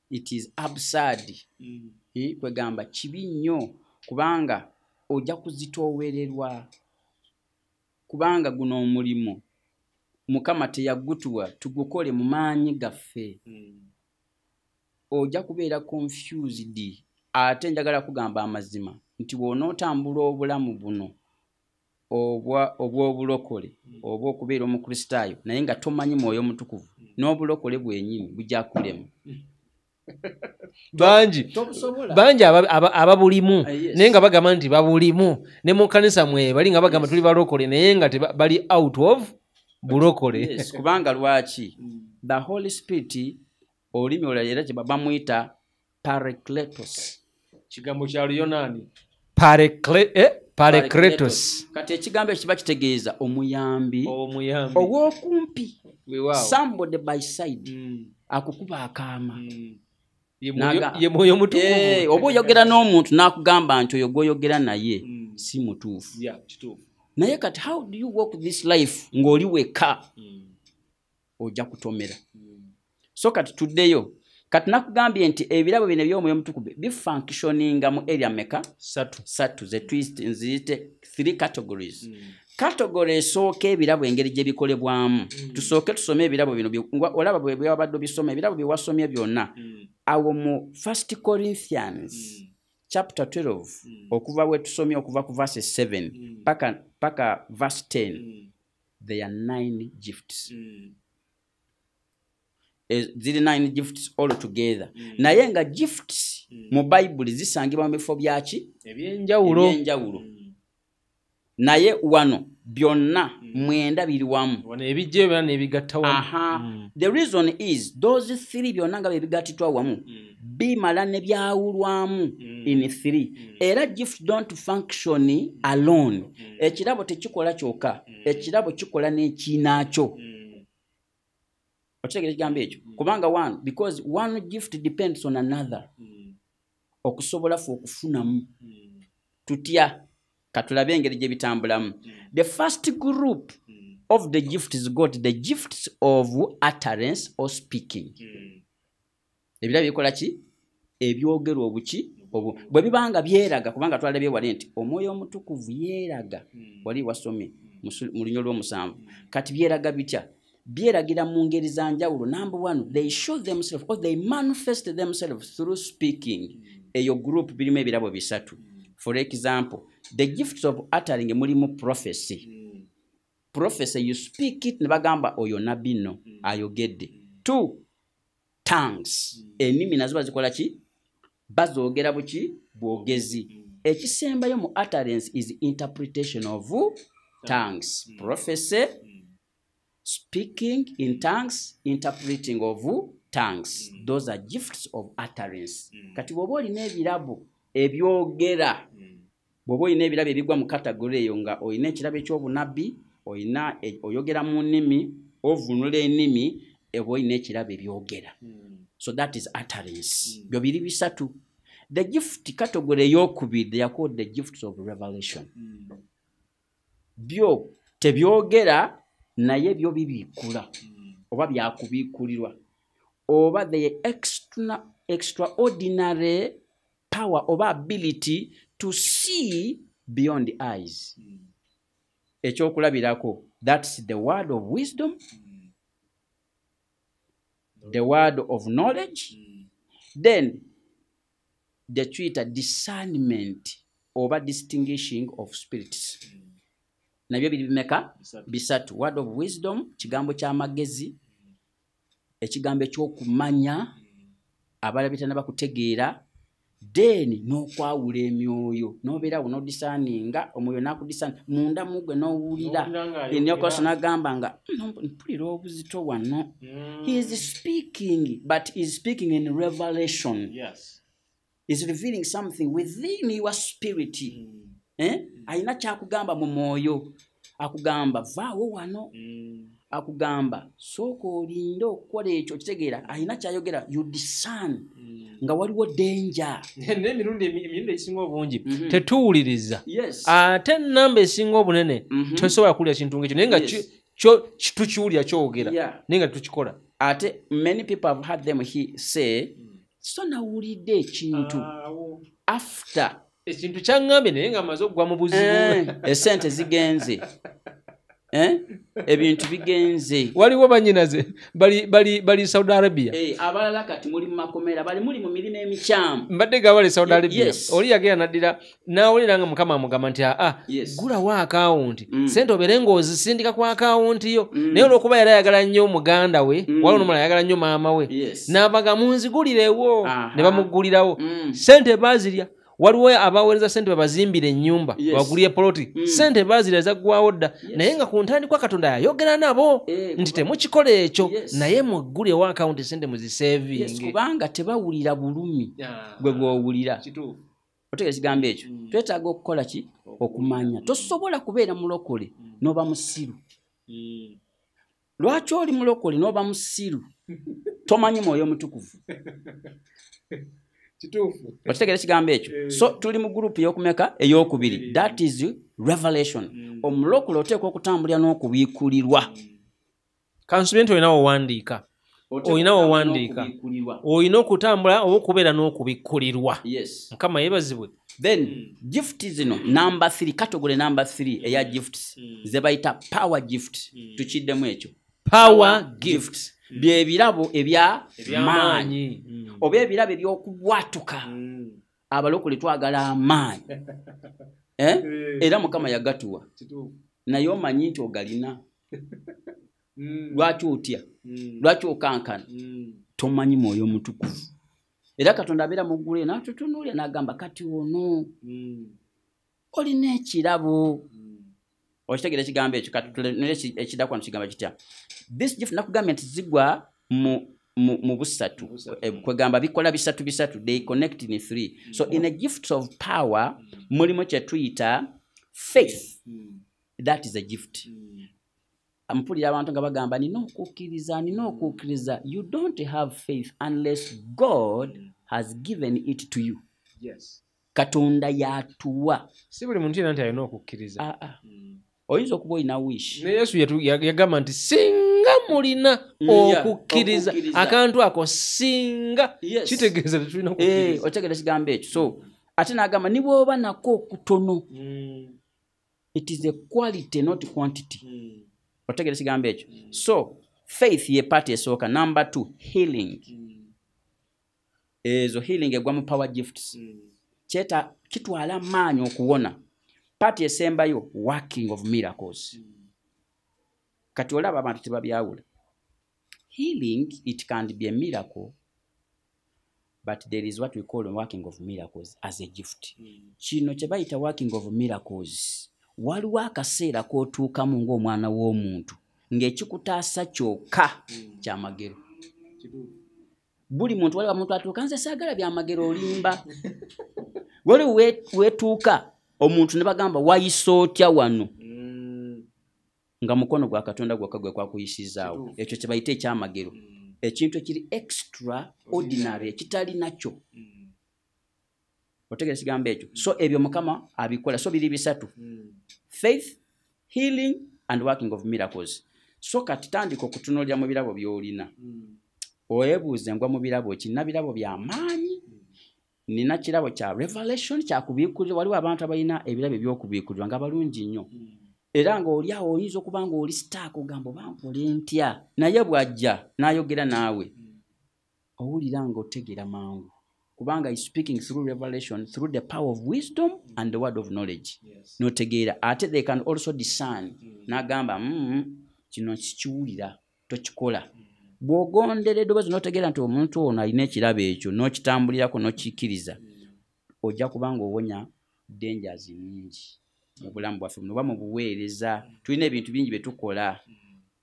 it is absurd. Kwegamba kibi nnyo kubanga ojja kuzitoowererwa. Kubanga guno omulimu Mukama teyagutuwa tugukole mu maanyi gaffe. Ojja kubeera confused. Ate njagala kugamba amazima nti bw'onootambula obulamu buno obw'obulokole oba okubeera omukristaayo naye nga tomanyi mwoyo omutukuvu n'obulokole bwenyini bujja kulema. bangi ababulimu naye nga bagamba nti babulimu ne mu kkanisa mwe bali nga bagamba tuli balokole naye nga bali out of bulokole. Yes, kubanga lwaki the Holy Spirit olulimi olulala era kye bamuyita Parakletos. Kigambo kya Luyonaani Parakletos. Kati ekigambo kiba kitegeeza omuyambi ow'okumpi. Somebody by side akukuba akaama. Ye mwoyo mutukuvu. Oba oyogera n'omuntu n'akugamba nti oyo gw'oyogera naye si mutuufu. Naye kati how do you walk this life ng'oli wekka? Ojja kutomera. So kati tuddeyo. Kati nakugambye nti ebirabo bino eby'omwoyo omutukuvu bifunctioninga mu area meka? Satu. Ze nziyite 3 categories. Category esooka ebirabo engeri gye bikolebwamu. Tusooke tusome ebirabo bino. Olaba bwe byabadde bisoma ebirabo bye wasomye byonna. Awo mu 1 Corinthians chapter 12 okuva we tusomye okuva ku verse 7 paka verse 10 there are 9 gifts. Ziri 9 gifts all together. Naye nga gifts mu Bible zisangibwa mu bifo byaki? Ebyenjawulo. Naye wano byonna mwenda biri wamu. wano ebijje bya nebigatta wamu. Aha. The reason is those 3 byonna nga bebigattitwa wamu bimala ne byawulwamu in 3. Era gift don't function alone. Ekirabo tekikola kyokka. Ekirabo kikola n'ekiinaakyo. Okitegera ekigambo ekyo? Kubanga one, because one gift depends on another. Okusobola fe okufunamu. Tutya katulabe engeri gye bitambulamu. The first group of the gifts got the gifts of utterance or speaking. Ebirabo bikola ki? Ebyogero obuki? Bwe bibanga byeraga kubanga twalabye wali nti omwoyo omutukuvu yeeraga wali wasome mu lunyolo lw'omusanvu. Kati byeraga bitya? Byeragira mu ngeri za njawulo. Number 1, they show themselves or they manifest themselves through speaking. Eyo group birimu ebirabo bisatu. For example, the gifts of uttering mulimu prophecy. Prophecy, you speak it, nebagamba oyo nabbi nno ayogedde. 2, tongues. Ennimi nazo bazikola ki? Bazoogera buki? Bwogezi. Ekisembayo mu utterance is interpretation of tongues. Prophecy, speaking in tongues, interpreting of tongues. Those are gifts of utterance. Kati bw'oba olina ebirabo ebyogera, bw'oba olina ebirabo ebigwa mu category eyo nga olina ekirabo eky'obunabbi, olina oyogera mu nnimi, ovunula ennimi, eba olina ekirabo ebyogera. So that is utterance. Byo biri bisatu. The gift category ey'okubiri, they are called the gifts of revelation. Byo tebyogera naye byo bibiikula oba byakubiikulirwa oba the extraordinary power oba ability to see beyond the eyes. Ekyokulabirako, that's the word of wisdom, the word of knowledge, then the treated discernment oba distinguishing of spirits. Nabyo biri bimeka bisatu. Word of wisdom, kigambo ky'amagezi, ekigambo ekyokumanya abalabita nabakutegeera, then n'okwawula emyoyo n'obeerawo n'odisaninga omwoyo n'akudisani munda mugwe n'owulira enyokoso n'agamba nga mpulira obuzito wano. He is speaking, but he is speaking in revelation. Yes. Is revealing something within your spirit. Aina kyakugamba mu mwoyo, akugamba vaawo wano, akugamba sooka olinde okukola ekyo. Kitegeera aina kyayogera, you discern nga waliwo danger. N'emirundi ekisinga obungi tetuwuliriza. Yes. Ate nnamba esinga obunene tosobola kuwulira kintu ng'ekyo naye nga tukiwulira kyogera naye nga tukikola. Ate many people have heard them say, so nawulidde ekintu after ekintu kyaŋŋambye naye nga amaze okugwa mu buzibu. Esente zigenze. Ebintu bigenze. Waliwo banyinaze bali Saudi Arabia. Abalala kati muli mu makomera, bali muli mu mirimu emikyamu. Mbadde gabale Saudi Arabia. Yes. Oli yagera naddira n'awulira nga Mukama amugamba nti gulawo akawunti. Sente obeere ng'ozisindika ku akawunti yo. Naye olw'okuba yali ayagala nnyo muganda we, waliwo n'omulala ayagala nnyo maama we. N'abaga munzigulirewo ne bamugulirawo. Sente baazirya. Waliwo abaweereza sente babazimbira ennyumba bagulye poloti. Sente baazirya zaggwawo dda naye nga ku ntandikwa Katonda yayogera nabo nti temukikola ekyo naye muggulewo akawunti sente muzisevinge. Kubanga tebawulira bulumi gwe gw'owulira. Otegeera ekigambo ekyo. Twetaaga okukola ki? Okumanya. Tosobola kubeera mulokole n'oba musiru. Lwaki oli mulokole n'oba musiru? Tomanyi mwoyo mutukuvu. Okitegera ekigambo ekyo. So tuli mu group ey'okumeka ey'okubiri. That is revelation. Omulokole oteekwa okutambulira n'okubiikulirwa. Kansubye nti olina owandiika. Olina okutambula oba okubeera n'okubikkulirwa. Mukama yeebazibwe. Then gift zino number 3, category number 3 eya gifts ze bayita power gift. Tukiddemu ekyo. Power gift. Byebirabo eby'amaanyi oba ebirabo eby'okubwatuka. Abalokole twagala amaanyi. Era Mukama yagatuwa naye omanyi nti ogalina. Lwaki otya? Lwaki okankana? Tomanyi mwoyo mutukuvu. Era Katonda abeera mu ggulu n'atutunuulira n'agamba kati ono olina ekirabo. okitegera ekigambo ekyo katulere ekidako kigamba kitya this gift nakugambye nti zigwa mu busatu kwegamba bikola bisatu they connect in three so in a gift of power mulimu kyetuyita faith that is a gift mpulira abantu nga bagamba nina okukkiriza you don't have faith unless God has given it to you. Yes. Katonda yatuwa si buli muntu yena nti alina okukkiriza oyinza okuba olina wish ne Yesu yagamba nti singa mulina okukkiriza akantu ako singa kitegeeza tetulina kukkiriza otegeera kigambo ekyo so ate n'agamba ni bw'oba nako okutono it is a quality not quantity otegeera kigambo ekyo so faith ye part esooka number 2 healing ezo healing egwa mu power gifts cheta kitwala maanyi okuwona part esembayo working of miracles kati olaba abantu tebabyawula healing it can be a miracle but there is what we call a working of miracles as a gift kino kye bayita working of miracles waliwo akaseera k'otuukamu ng'omwana w'omuntu ng'ekikutaasa kyokka kyamagero buli muntu waliwo muntu atuuka nze saagala byamagero olimba waliwo wetuuka omuntu ne bagamba wayisa otya wano nga mukono gwa Katonda gwokka gwe kwakuyisizaawo ekyo kye bayita ekyamagero ekintu ekiri extra ordinary ekitali nakyo otegeera kigambo ekyo so ebyo Mukama abikola so biri bisatu faith healing and working of miracles so kati tandika okutunuulira mu birabo by'olina oyebuuze ngwa mu birabo ki nina birabo by'amaanyi nina kirabo kya revelation kya kubiikulirwa waliwo abantu abalina ebirabo by'okubiikulirwa nga balungi nnyo era ng'oli awo oyinza okuba ng'oli sitaaka ogamba bampole ntya naye bw'ajja n'ayogera naawe owulira ng'otegeera mangu kubanga is speaking through revelation through the power of wisdom and the word of knowledge n'otegeera ate they can also discern n'agamba kino sikiwulira tokikola bw'ogondera eddoboozi n'otegeera nti omuntu ono alina ekirabo ekyo n'okitambulirako n'okikkiriza ojja kubanga owonya dangers nnyingi mu bulamu bwaffe oba mu buweereza tulina ebintu bingi bye tukola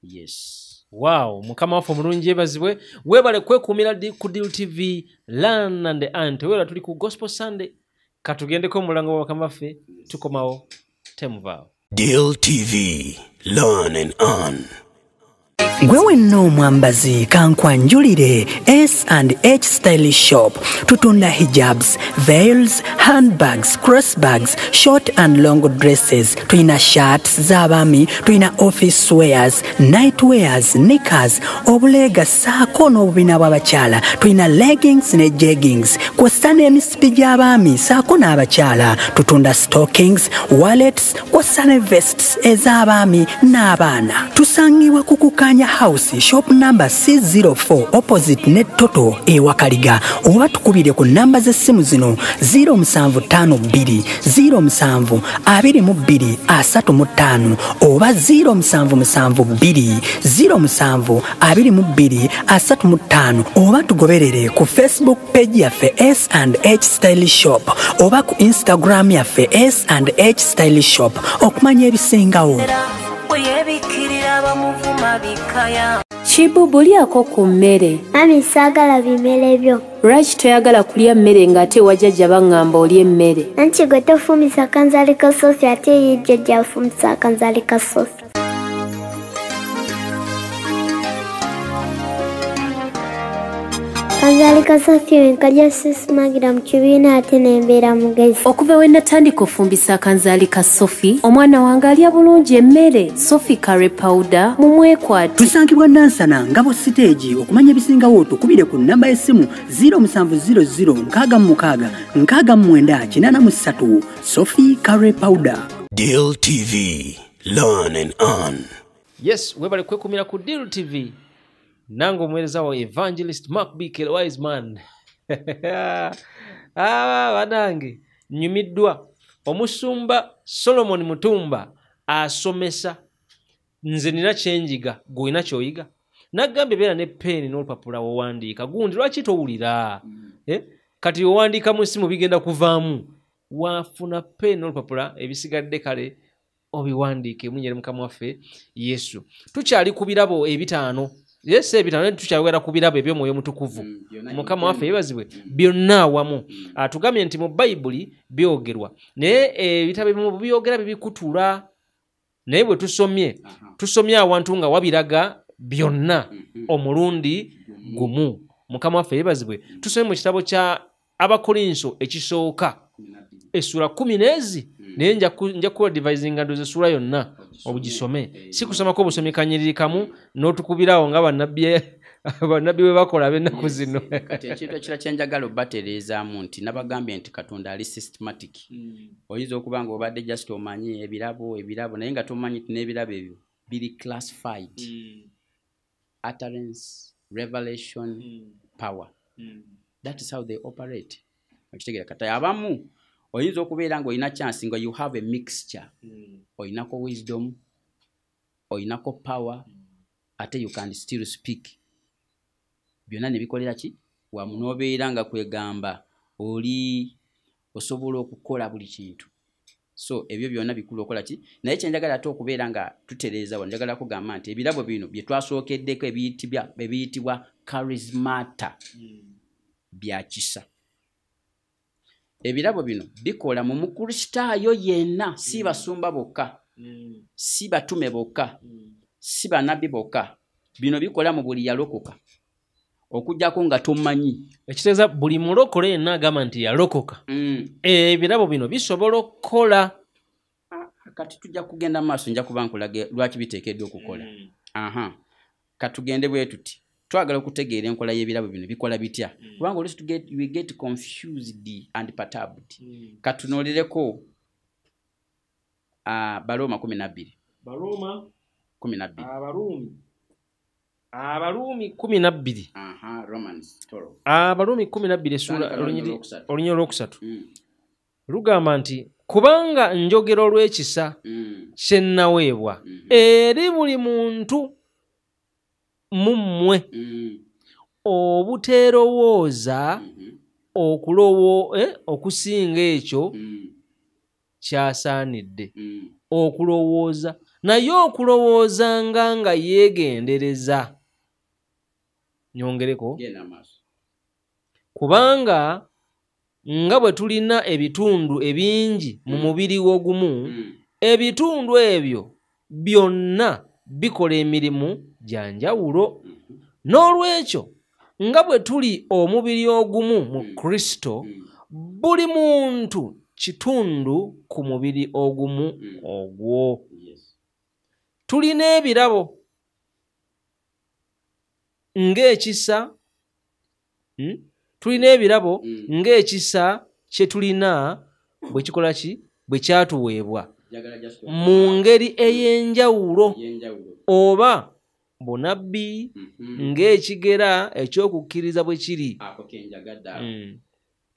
yes wow mukama waffe omulungi yeebazibwe weebale kwekuumira ku Deal TV Learn and Earn teweera tuli ku Gospel Sunday katugendeko omulango wa bakama baffe tukomawo temuvaawo Deal TV Learn and Earn. Gwe wenna omwambazi kankwanjulire S&H Style Shop tutunda hijabs, veils, handbags, crossbags, short and long dresses. Tuina shirts z'abaami, tuina office wears, night wears, knickers, obulega saako n'obubina bw'abakyala. Tuina leggings ne jeggings, kw'ossa n'emisipi gy'abaami saako n'abakyala. Tutunda stockings, wallets, kw'ossa ne vests ez'abaami n'abaana. Tusangibwa ku Kukanya House, shop number C04 opposite Net Toto Ewakaliga. Oba tukubire ku namba z'essimu zino 0752 07 22 35 oba 0772 07 22 35 oba tugoberere ku Facebook page yaffe S&H Style Shop oba ku Instagram yaffe S&H Style Shop okumanya ebisingawo. Chibu buliako ku mmere. Mami saagala bimere byo. Lwaki toyagala kulya mmere ng'ate wajjajja baŋŋamba olya emmere? Anti gwe tofumisa kanzaali ka sosi ate ye jjajja afumisa kanzaali ka sosi. Kanzaali ka sosi nkajja sisimagira mu kibiina ate n'embeera mugezi. Okuva we natandika ofumbisa akanzaali ka Sofi, omwana wange alya bulungi emmere. Sofi curry powder mumwekwate. Tusangibwa Nansana Ngabo Stage okumanya ebisingawo tukubire ku namba y'essimu 0700 669 Sofi curry powder. Deal TV Learn and Earn. yes weebale kwekuumira ku Deal TV nange omuweereza wa Evangelist Mark B. Wise man banange nyumiddwa omusumba Solomon Mutumba asomesa nze nina kyenjiga gwina kyoyiga nagambye beera ne peni n'olupapula wowandiika gundi lwaki towulira kati owandiika mu ssimu bigenda kuvaamu wafuna peni n'olupapula ebisigadde kale obiwandiike munyere mukama waffe Yesu. Tukyali ku birabo ebitaano. Yes, ebitaano tukyawera ku birabo eby'omwoyo mutukuvu. Mukama waffe yeebazibwe byonna awamu. Atugambye nti mu Bayibuli byogerwa. Naye ebitabo ebimu byogera bibikutula. Naye bwe tusomye awantu nga wabiraga byonna omulundi gumu. Mukama waffe yeebazibwe. Tusomye mu kitabo kya Abakolinso ekisooka essula 10 naye nja kuwa devisinga ndoze essula yonna obugisome. Si kusomako busomye kanyiriri kamu n'otukubirawo nga bannabbi bwe bakola b'ennaku zino. Kati ekintu ekira kyenjagala obbatereezaamu nti nabagambye nti Katonda ali systematic. Oyinza okuba nga obadde just omanyi ebirabo naye nga tomanyi nti n'ebirabo ebyo biri classified. Utterance, revelation, power. That is how they operate. Okitegera kati abamu oyinza okubeera nga olina chance nga you have a mixture. Olinako wisdom, olinako power, ate you can still speak. Byonna ne bikolera ki? Wamu n'obeera nga kwegamba oli osobola okukola buli kintu. So ebyo byonna bikulu okola ki? Naye kyenjagala ate okubeera nga tutereeza njagala kugamba nti ebirabo bino bye twasookeddeko ebiyitibwa charismata bya kisa. Ebirabo bino bikola mu mukristaayo yenna, si basumba bokka, si batume bokka, si bannabbi bokka. Bino bikola mu buli yalokoka okujjako nga tomanyi. Ekitegeeza buli mulokole yenna agamba nti yalokoka. Ebirabo bino bisobola okukola. Kati tujja kugenda maaso nja kuba nkulage lwaki biteekeddwa okukola. Katugende bwe tuti twagala okutegeera enkola y'ebirabo bino bikola bitya. Kubanga olusi we get confused and perturbed. Katunoolireko Baroma 12. Baroma 12. Abaruumi 12. Romans 12. Abaruumi 12 essula olunyiri olwokusatu. Lugamba nti kubanga njogera olw'ekisa kye nnaweebwa eri buli muntu mu mmwe obuteerowooza okusinga ekyo kyasaanidde okulowooza, naye okulowoozanga nga yeegendereza. Nyongereko, kubanga nga bwe tulina ebitundu ebingi mu mubiri ogumu, ebitundu ebyo byonna bikola emirimu gya njawulo. N'olwekyo nga bwe tuli omubiri ogumu mu Kristo, buli muntu kitundu ku mubiri ogumu ogwo. Tulina ebirabo ng'ekisa, tulina ebirabo ng'ekisa kye tulina bwe kikola ki? Bwe kyatuweebwa mu ngeri ey'enjawulo, oba bunabbi ng'ekigera eky'okukkiriza bwe kiri.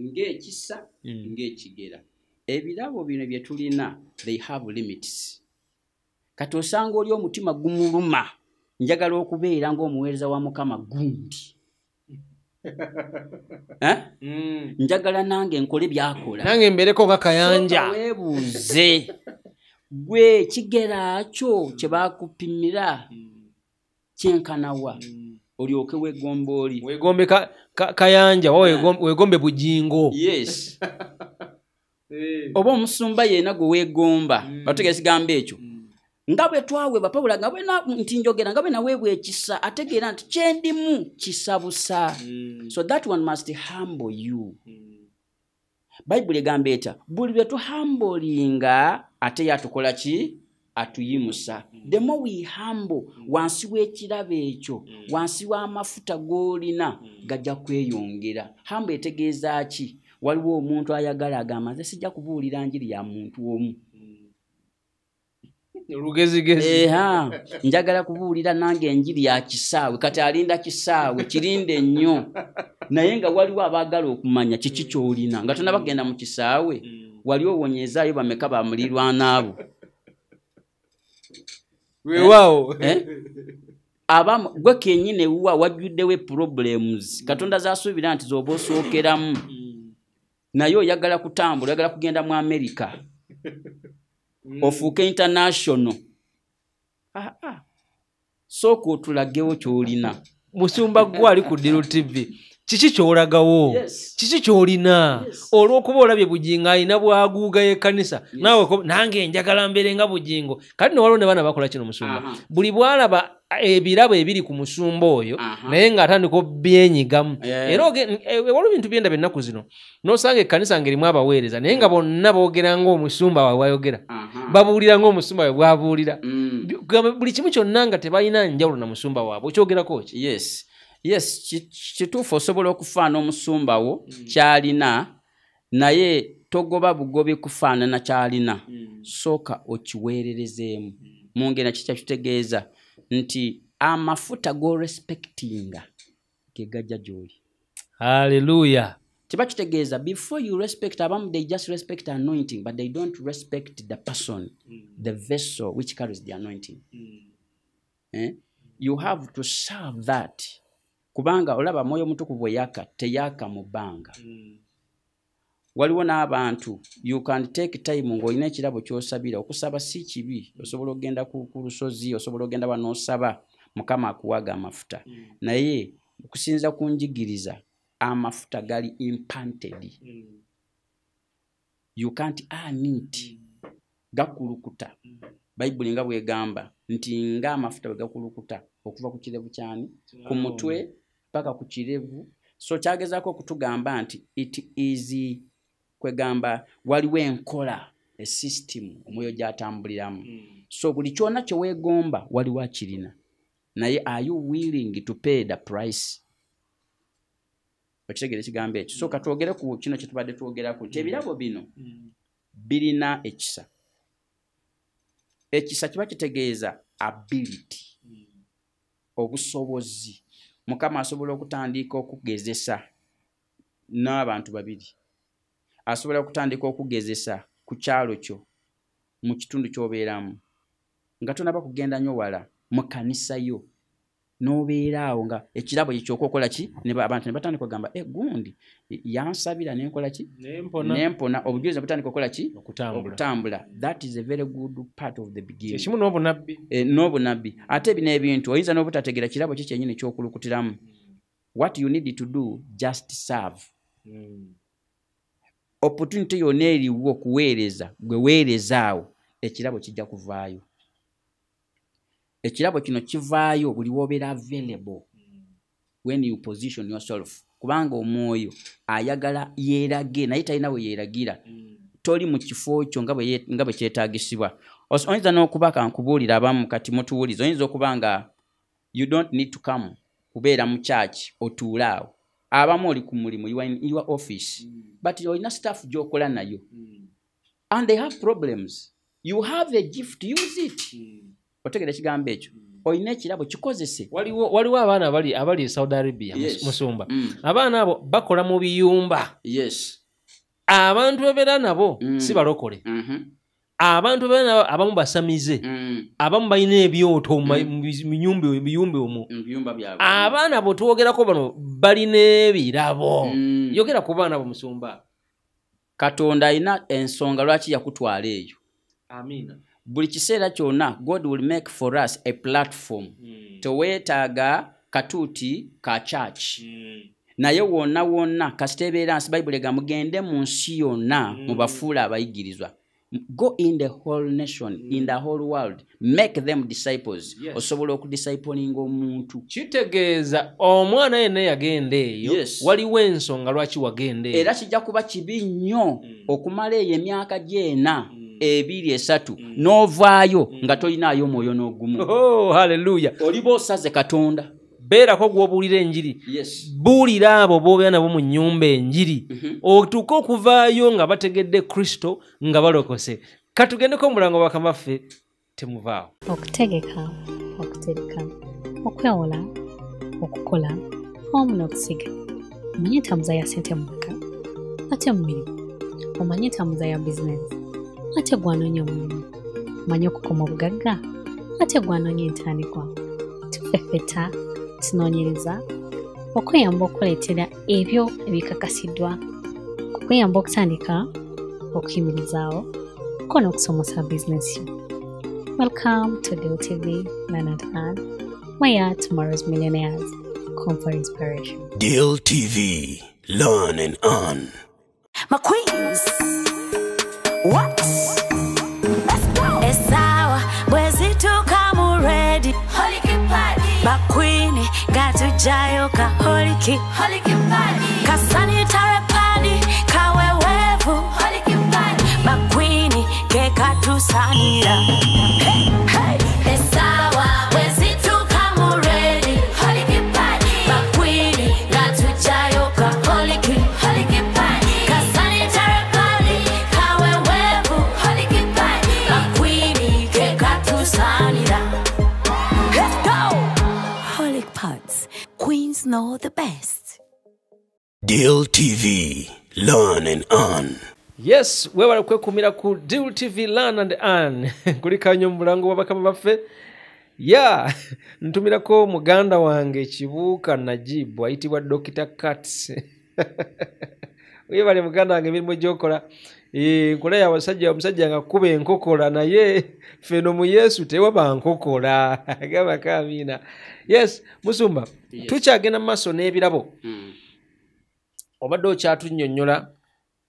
Ng'ekisa ng'ekigera. Ebirabo bino bye tulina, they have limits. Kati osanga oli omutima gumuluma, njagala okubeera ng'omuweereza wa Mukama gundi. Njagala nange nkole byakola, nange mbeereko nga Kayanja. Weebuuze gwe kigera kyo kye baakupimira kyenkanawa, olyoke weegombe oli. Weegombe Kayanja, weegombe Bujingo. Yes. Oba omusumba yenna gwe weegomba, bategeeza ekigambo ekyo. Nga bwe twaweebwa Pawulo nga bwe nti njogera nga bwe naweebwa ekisa, ategeera nti kyendimu kisabusa. So that one must humble you. Bayibuli egamba eta buli lwe tuhambolinga ate yatukola ki? Atuyimusa. The more we humble, wansi w'ekirabo ekyo, wansi w'amafuta g'olina gajja kweyongera. Humble etegeeza ki? Waliwo omuntu ayagala agamba nze sijja kubuulira njiri ya muntu omu. Lugezigezi. Njagala kubuulira nange enjiri ya kisaawe. Kati alinda kisaawe, kirinde nnyo. Naye nga waliwo abaagala okumanya kiki ky'olina. Nga tonabagenda mu kisaawe, waliwo owonyezaayo bameka bamulirwana abo. Weewaawo. Abamu gwe kennyini ewuwa wajjuddewo problems. Katonda z'asuubira nti z'oba osookeramu. Naye oyagala kutambula, oyagala kugenda mu Amerika. ofuuke international sooka otulagewo ky'olina. Musumba gwe ali ku Diru TV kiki kyolagawo? Kiki kyolina? Olw'okuba olabye Bugingo alina bwaguuga y'ekkanisa naawe nange njagala mbeere nga Bugingo. Kati ne waliwo ne baana bakola kino Musumba, buli bwalaba ebirabo ebiri ku musumba oyo naye ng'atandika obyenyigamu. Era waliwo bintu byenda byennaku zino n'osanga ekkanisa ng'erimu abaweereza naye nga bonna boogera ng'omusumba waabwe bwayogera, babuulira ng'omusumba waabwe bwabuulira. Buli kimu kyonna nga tebalina njawulo na musumba waabwe. Okyogerako ki? Yes, kituufu osobola okufaana omusumba wo kyalina naye togoba bugobi kufaanana kyalina. Sooka okiweererezeemu. Mu ngeri kiki kitegeeza nti amafuta go respectinga ge gajja gy'oli. Hallelujah. Kiba kitegeeza before you respect abamu, they just respect the anointing but they don't respect the person, the vessel which carries the anointing. You have to serve that. Kubanga olaba Mwoyo Mutukuvu yaka teyaka mu bbanga. Waliwo n'abantu you can take time ng'olina ekirabo ky'osabira. Okusaba si kibi, osobola okugenda ku lusozi, osobola okugenda wanoosaba Mukama akuwaga amafuta. Naye okusinza ku njigiriza amafuta gali implanted. You can't earn it. Gakulukuta. Bayibuli nga bwegamba nti nga amafuta bwe gakulukuta okuva ku kirevu kyani ku mutwe paka ku kirevu. So kyagezaako okutugamba nti it is kwegamba waliwo enkola a system omwoyo gy'atambuliramu. So buli kyonna kye weegomba waliwo akirina. Naye are you willing to pay the price? Okitegere ekigambo ekyo. So katwogere ku kino kye tubadde twogerako nti ebirabo bino birina ekisa. Ekisa kiba kitegeeza ability, obusobozi. Mukama asobola okutandika okugezesa n'abantu babiri. Asobola okutandika okugezesa ku kyalo kyo, mu kitundu ky'obeeramu, nga tonaba kugenda nnyo wala mu kanisa yo. N'obeeraawo nga ekirabo ky'okola ki, abantu ne batandika okugamba gundi yansabira nenkola ki, nempona. Obujulizi butandika okukola ki, okutambula. That is a very good part of the beginning. Ekimu n'obunabbi. N'obunabbi. Ate bino ebintu oyinza n'obutategeera kirabo ki kyennyini ky'okulukutiramu. What you need to do, just serve. Opportunity yonna eriwo okuweereza, gwe weerezaawo, ekirabo kijja kuvaayo. Ekirabo kino kivaayo buli w'obeera available when you position yourself. Kubanga omwoyo ayagala yeerage naye talina bwe yeeragira. Toli mu kifo kyo nga bwe kyetaagisibwa. Oyinza n'okuba nkubuulira abamu kati mutuwuliza. Oyinza okuba nga you don't need to come kubeera mu church otuule awo. Abamu oli ku mulimu, you are in your office, but olina staff gy'okola nayo, and they have problems. You have a gift, use it. Otegera ekigambo ekyo. Olina ekirabo kikozese. Waliwo abaana abali Saudi Arabia. Musumba. Abaana abo bakola mu biyumba. Abantu bebeera nabo si balokole. Abantu bebeera nabo abamu basamize. Abamu balina ebyoto mu biyumba omwo. Abaana abo twogerako bano balina ebirabo. Yogera ku baana abo Musumba. Katonda alina ensonga lwaki yakutwala eyo. Amina. Buli kiseera kyonna God will make for us a platform. Teweetaaga katuuti ka church. Naye wonna kasitebeera nsi Bayibuli egamba mugende mu nsi yonna mubafuula abayigirizwa. Go in the whole nation, in the whole world, make them disciples. Osobola okudisciplinga omuntu. Kitegeeza omwana yenna yagenda eyo, waliwo ensonga lwaki wagenda eyo. Era kijja kuba kibi nnyo okumala eyo emyaka gyena 2-3 n'ovaayo nga tolinaayo omwoyo n'ogumu. Oh, hallelujah. Oliba osaze Katonda. Beerako gw'obuulira enjiri. Buulira abo b'obeera nabo mu nnyumba enjiri. Otuuke okuvaayo nga bategedde Kristo nga balokose. Katugendeko omulango bakambaffe temuvaawo. Okutegeka, okwewola, okukola, omu n'okusiga. Omanye entambuza ya ssente mu maka, ate mu mirimu. Omanye entambuza ya bizinensi, ate gwanoonya omulimu. Omanye okukoma obugagga, ate gwanoonya entandikwa. Tufeffeta, tunoonyereza, okweyamba okuleetera ebyo ebikakasiddwa, okweyamba okutandika, okuyimirizaawo, okukola okusomesa business yo. Welcome to Deal TV, Learn and Earn. We are tomorrow's millionaires. Come for inspiration. Deal TV, learn and earn. My queens. What? Let's go. Esawa, bwezi tukamu ready. Holiki party. My queen, got to jayoka. Holiki. Holiki party. Kasani tare party. Kawe wevu. Holiki party. My queen, keka tu sanira. Hey, hey. Esawa, bwezi tukamu ready. Holiki party. My queen, got to jayoka. Holiki. Holiki party. Kasani tare party. Kawe wevu. Holiki party. My queen, keka tu sanira. Let's go. Holic Pots. Queens know the best. Deal TV, learn and earn. Yes, wewe kwekumira ku Deal TV Learn and Earn. Kuli kanyo mulango wabakama baffe. Yeah, ntumirako muganda wange Kibuuka Najibu ayitibwa Dr. Katz. Wewe bali muganda wange mirimo gyokola. Nkola ya omusajja nga kuba enkokola naye feno mu Yesu tewaba nkokola. Agaba kamina. Yes, Musumba. Yes. Tukyagenda maaso n'ebirabo. Obadde okyatunnyonnyola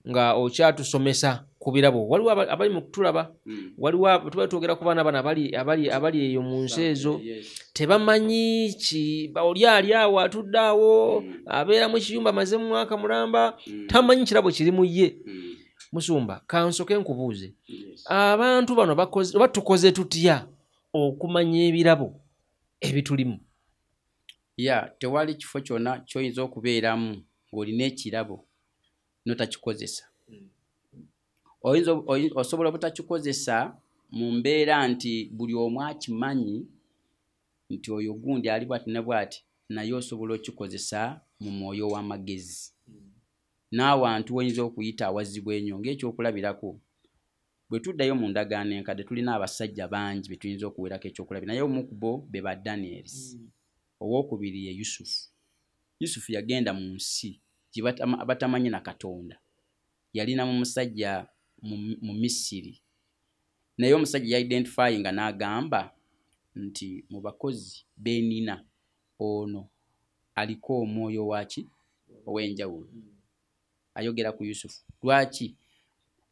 nga okyatusomesa ku birabo. Waliwo abali mu kutulaba. Waliwo tuba twogera ku baana bana abali eyo mu nsi ezo. Tebamanyi ki oli ali awo atudde awo abeera mu kiyumba maze mu mwaka mulamba tamanyi kirabo kiri mu ye. Musumba, kansoke nkubuuze. Abantu bano batukoze tutya okumanya ebirabo ebitulimu? Tewali kifo kyonna kyoyinza okubeeramu ng'olina ekirabo n'otakikozesa. Osobola obutakikozesa mu mbeera nti buli omu akimanyi nti oyo gundi ali bwati ne bwati, naye osobola okikozesa mu mwoyo w'amagezi. N'awantu oyinza okuyita awazzibwa ennyo ng'ekyokulabirako. Bwe tuddayo mu ndagaano enkadde tulina abasajja bangi be tuyinza okuweerako ekyokulabira, naye omu ku bo be ba Daniels. Owookubiri ye Yusufu. Yusufu yagenda mu nsi gye batamanyi na Katonda. Yalina mu musajja mu Misiri. Naye omusajja ya-identifyinga n'agamba nti mu bakozi b'ennina ono aliko omwoyo waki ow'enjawulo. Ayogera ku Yusufu. Lwaki?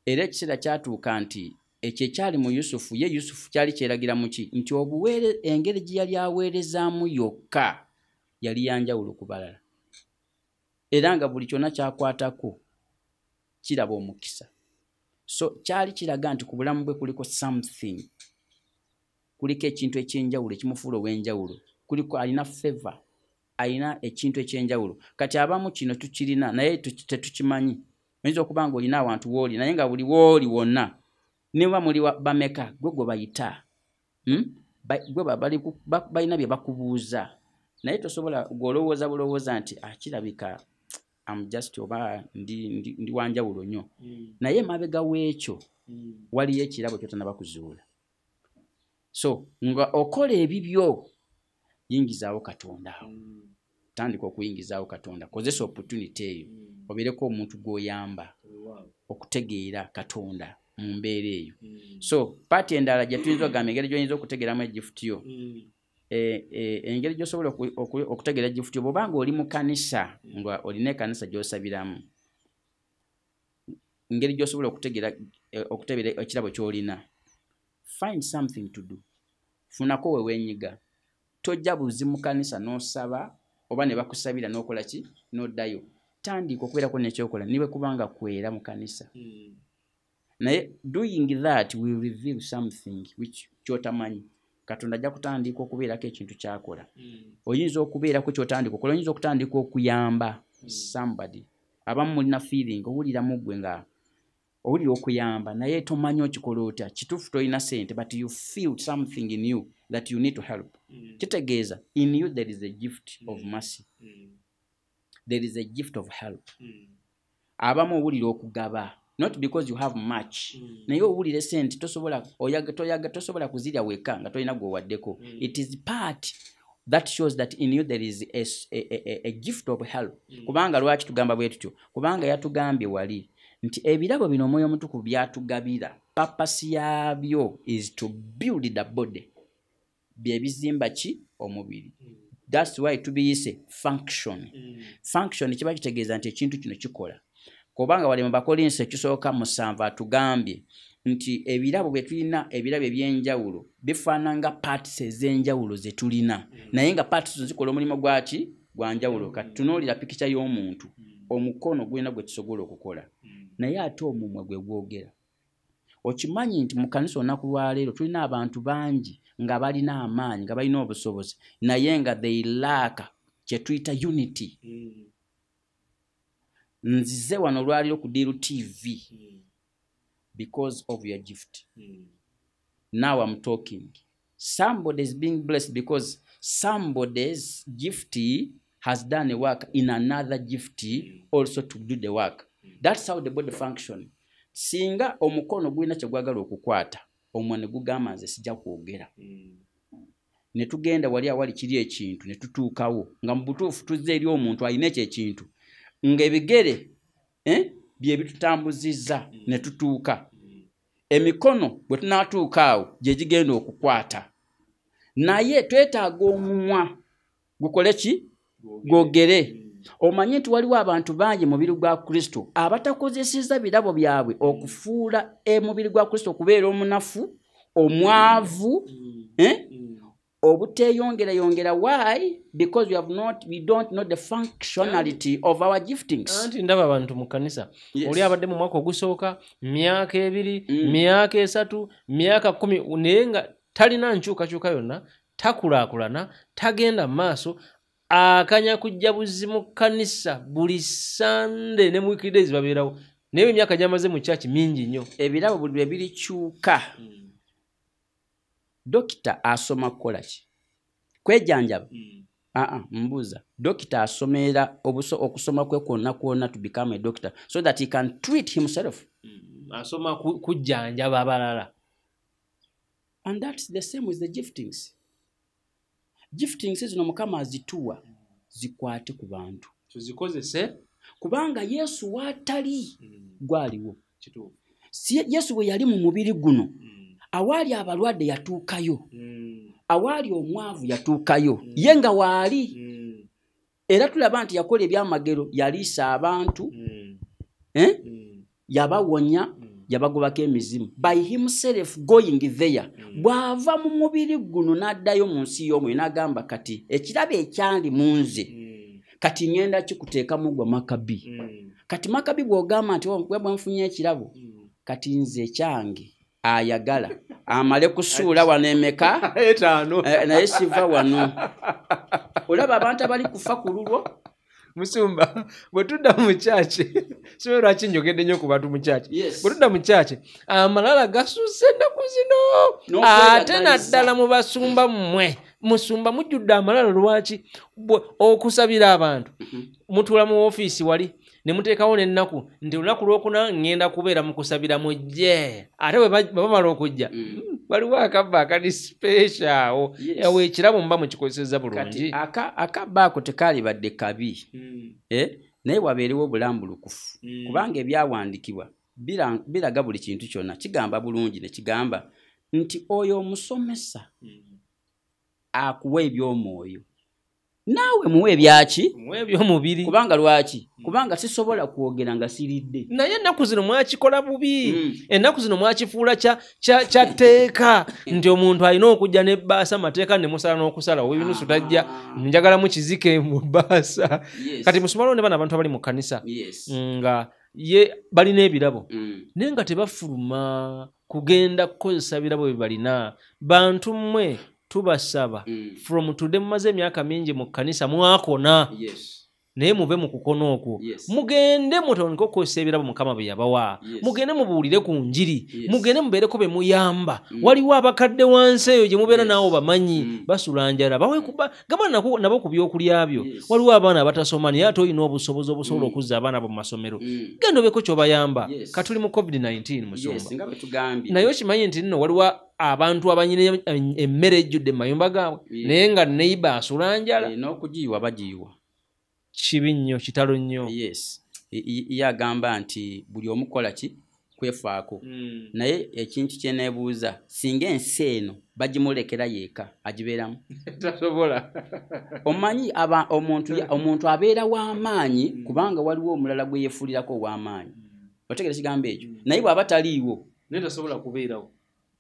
Era ekiseera kyatuuka nti ekyo ekyali mu Yusufu, ye Yusufu kyali kyeragira mu ki? Nti engeri gye yali aweerezaamu yokka yali yanjawulo ku balala. Era nga buli kyonna kyakwatako kiraba omukisa. So kyali kiraga nti ku bulamu bwe kuliko something. Kuliko ekintu ekyenjawulo ekimufuula ow'enjawulo. Kuliko alina favor. Alina ekintu ekyenjawulo. Kati abamu kino tukirina naye tetukimanyi. Oyinza okuba nga olina awantu w'oli naye nga buli w'oli wonna niba muli bameka gwe bayita. Gwe balina bye bakubuuza. Naye tosobola gw'olowooza bulowooza nti kirabika I'm just oba ndi wanjawulo nnyo. Naye mabega w'ekyo waliyo ekirabo ky'otanaba kuzuula. So nga okola ebibyo yingizaawo Katonda awo. Tandika okuyingizaawo Katonda. Kozesa opportunity eyo. Obeereko omuntu gw'oyamba okutegeera Katonda mu mbeera eyo. So paati endala gye tuyinza okugamba engeri gy'oyinza okutegeeramu egifuti yo. Engeri gy'osobola okutegeera egifuti yo bw'oba nga oli mu kanisa nga olina ekanisa gy'osabiramu. Engeri gy'osobola okutegeera ekirabo ky'olina. Find something to do. Funako we weenyiga. Tojja buzi mu kanisa n'osaba oba ne bakusabira n'okola ki n'oddayo. Tandika okubeerako n'ekyokola niwe kubanga kwera mu kanisa. Naye doing that will reveal something which kyotamanyi. Katonda ajja kutandika okubeerako ekintu kyakola. Oyinza okubeerako kyotandika okola, oyinza okutandika okuyamba somebody. Abamu mulina feeling owulira mu ggwe nga owulira okuyamba naye tomanyi okikola otya. Kituufu tolina sente but you feel something in you that you need to help. Kitegeeza in you there is a gift of mercy. There is a gift of help. Abamu owulira okugaba. Not because you have much. Naye owulire sente tosobola kuzirya weka nga tolina gwowaddeko. It is part that shows that in you there is a gift of help. Kubanga lwaki tugamba bwe tutyo? Kubanga yatugambye wali nti ebirabo bino Omwoyo Omutukuvu byatugabira purpose yabyo is to build the body. Byebizimba ki omubiri. That's why tubiyise function. Function kiba kitegeeza nti ekintu kino kikola. Kubanga wali mu Bakolinso ekisooka 7 atugambye nti ebirabo bye tulina ebirabo ebyenjawulo bifaananga parts ez'enjawulo ze tulina. Naye nga parts zo zikola omulimu gwaki gwa njawulo. Kati tunuulira pikica y'omuntu. Omukono gwina gwe kisobola okukola. Naye ate omumwa gwe gwogera. Okimanyi nti mu kanisa olunaku lwa leero tulina abantu bangi nga balina amaanyi nga balina obusobozi naye nga they lack kye tuyita unity. Nzize wano olwaliro ku Diru TV because of your gift. Now I'm talking. Somebody is being blessed because somebody's gift has done a work in another gift also to do the work. That's how the body functions. Singa omukono gwina kye gwagala okukwata omwa ne gugamba nze sijja kwogera. Ne tugenda wali awali kiri ekintu ne tutuukawo nga mu butuufu tuzze eri omuntu alina ekyo ekintu ng'ebigere bye bitutambuzizza ne tutuuka. Emikono bwe tunaatuuka awo gye gigenda okukwata. Naye twetaaga omumwa gukole ki? Gwogere. Omanyi nti waliwo abantu bangi mu mubiri gwa Kristo abatakozesezza birabo byabwe okufuula emubiri gwa Kristo okubeera omunafu, omwavu, obuteeyongera. Why? Because we don't know the functionality of our giftings. Anti ndaba abantu mu kanisa. Oli abadde mu mwaka ogusooka, myaka 2, myaka 3, myaka 10 naye nga talina nkyukakyuka yonna, takulaakulana, tagenda mu maaso. Akanya kujja buzi mu kanisa buli Sunday ne mu weekdays babeerawo. Naye emyaka gyamaze mu church mingi nnyo. Ebirabo buli birikyuka. Dokita asoma kukola ki? Kwejanjaba? Mbuuza. Dokita asomera okusoma kwe kwonna to become a doctor so that he can treat himself. Asoma kujjanjaba abalala. And that's the same with the giftings. Giftings zino Mukama azituwa zikwate ku bantu. Tuzikozese kubanga Yesu watali gwaliwo. Si Yesu bwe yali mu mubiri guno. Awali abalwadde yatuukayo. Awali omwavu yatuukayo. Ye nga waali. Era tulaba nti yakola ebyamagero yaliisa abantu. Yabawonya. Yabagobako emizimu. By himself going there. Bwava mu mubiri guno n'addayo mu nsi y'omwoyo n'agamba kati ekirabo ekyali mu nze kati ngenda kikuteeka mu gwa Makabi. Kati Makabi bw'ogamba nti bwe nfunye ekirabo kati nze kyange ayagala amale kusuula wano emeka 5 naye siva wano. Olaba abantu abali kufa ku lulwo. Musumba bwe tudda mu church siwe lwaki njogedde nnyo ku bantu mu church. Bwe tudda mu church amalala gasusse ennaku zino ate naddala mu basumba mmwe musumba mujjudde amalala lwaki okusabira abantu mutuula mu ofiisi wali ne muteekawo n'ennaku nti olunaku lwokuna ngenda kubeera mu kusabira mujje ate bwe bamala okujja waliwo akabba akali special ewe ekirabo mba mukikozesezza bulungi. Akabba ako tekaali badde kabi naye wabeerewo obulambulukufu kubanga ebyawandiikibwa biraga buli kintu kyonna kigamba bulungi ne kigamba nti oyo omusomesa akuwa eby'omwoyo naawe muwe byaki muwe by'omubiri. Kubanga lwaki? Kubanga sisobola kwogera nga siridde. Naye ennaku zino mwakikola bubi. Ennaku zino mwakifuula kya tteeka nti omuntu alina okujja n'ebbaasa amateeka ne musala n'okusala ebinusu tajja njagala mu kizike mu bbaasa. Kati musumalo ne bana abantu abali mu kanisa nga ye balina ebirabo naye nga tebafuluma kugenda kukozesa birabo bye balina. Bantu mmwe tubasaba from today mumaze emyaka mingi mu kanisa mwakona naye mube mu kukono okwo mugende mutandike okukozesa ebirabo Mukama bye yabawa. Mugende mubuulire ku njiri. Mugende mubeereko be muyamba. Waliwo abakadde wansi eyo gye mubeera naawo bamanyi basula njala gaba nabo ku byokulya byo. Waliwo abaana abatasoma naye ate olina obusobozi obusobola okuzza abaana bo mu masomero. Genda obeeko ky'obayamba. Katuli mu COVID-19 musumba. Naye okimanyi nti nno waliwo abantu abanyina emmere ejjudde mu mayumba gaabwe naye nga neighbor asula njala. N'okugiyiwa bagiyiwa. Kibi nnyo kitalo nnyo. Ye agamba nti buli omukola ki kwefaako naye ekintu kyeneebuuza singa ensi eno bagimulekera yeeka agibeeramu tasobola omanyi omuntu abeera w'amaanyi kubanga waliwo omulala gwe yeefulirako ow'amaanyi otegeera kigambo ekyo naye bw'aba taliiwo naye tasobola kubeerawo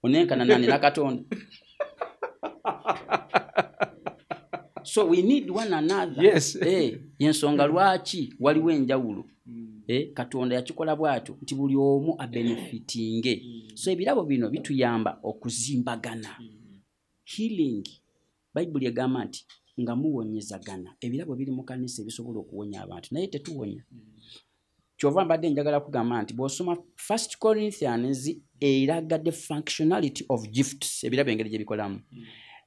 onenkana nani na Katonda. So we need one another. Yes. Yensonga lwaki waliwo enjawulo. Katonda yakikola bw'atyo nti buli omu abenefitinge. So ebirabo bino bituyamba okuzimbagana. Healing. Bible egamba nti nga muwonyezagana. Ebirabo biri mu kanisa ebisobola okuwonya abantu naye tetuwonya. Kyova mbadde njagala kugamba nti bw'osoma 1 Corinthians eraga the functionality of gifts ebirabo engeri gye bikolamu.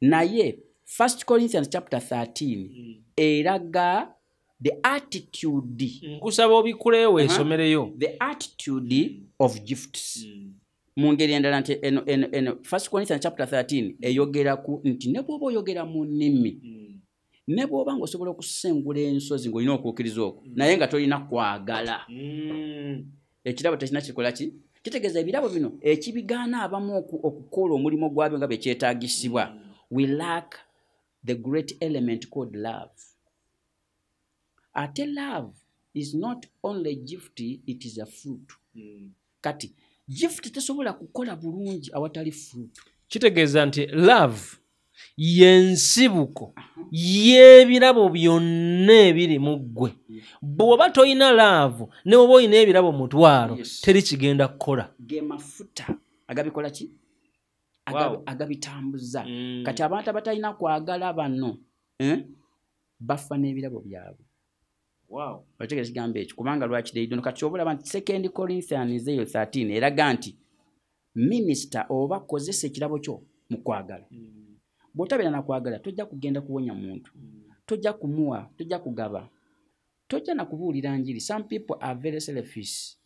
Naye 1 Corinthians chapter 13 eraga the attitude nkusaba obikuleewo esomereyo the attitude of gifts mu ngeri endala nti eno 1 Corinthians chapter 13 eyogera ku nti ne bw'oba oyogera mu nnimi ne bw'oba ng'osobola okusengula ensozi ng'olina okukkiriza okwo naye nga tolina kwagala ekirabo tekina kikola ki kitegeeza ebirabo bino ekibigaana abamu okukola omulimu gwabyo nga bekyetaagisibwa. We lack the great element called love. Ate love is not only gift, it is a fruit. Kati gift tesobola kukola bulungi awatali fruit. Kitegeeza nti love yensibuko y'ebirabo byonna ebiri mu ggwe. Bw'oba toyina love ne bw'oba oyina ebirabo mutwalo teri kigenda kukola. Ge mafuta agabikola ki? Agabitambuza. Kati abantu abatalina kwagala banno bafa n'ebirabo byabwe. Otegeeza kigambo ekyo kubanga lwaki deidono kati obulaba nti 2 Corinthians 13 eraga nti minister oba kozesa ekirabo kyo mu kwagala. Bw'otabeera na kwagala tojja kugenda kuwonya muntu, tojja kumuwa, tojja kugaba, tojja na kubuulira njiri. Some people are very selfish.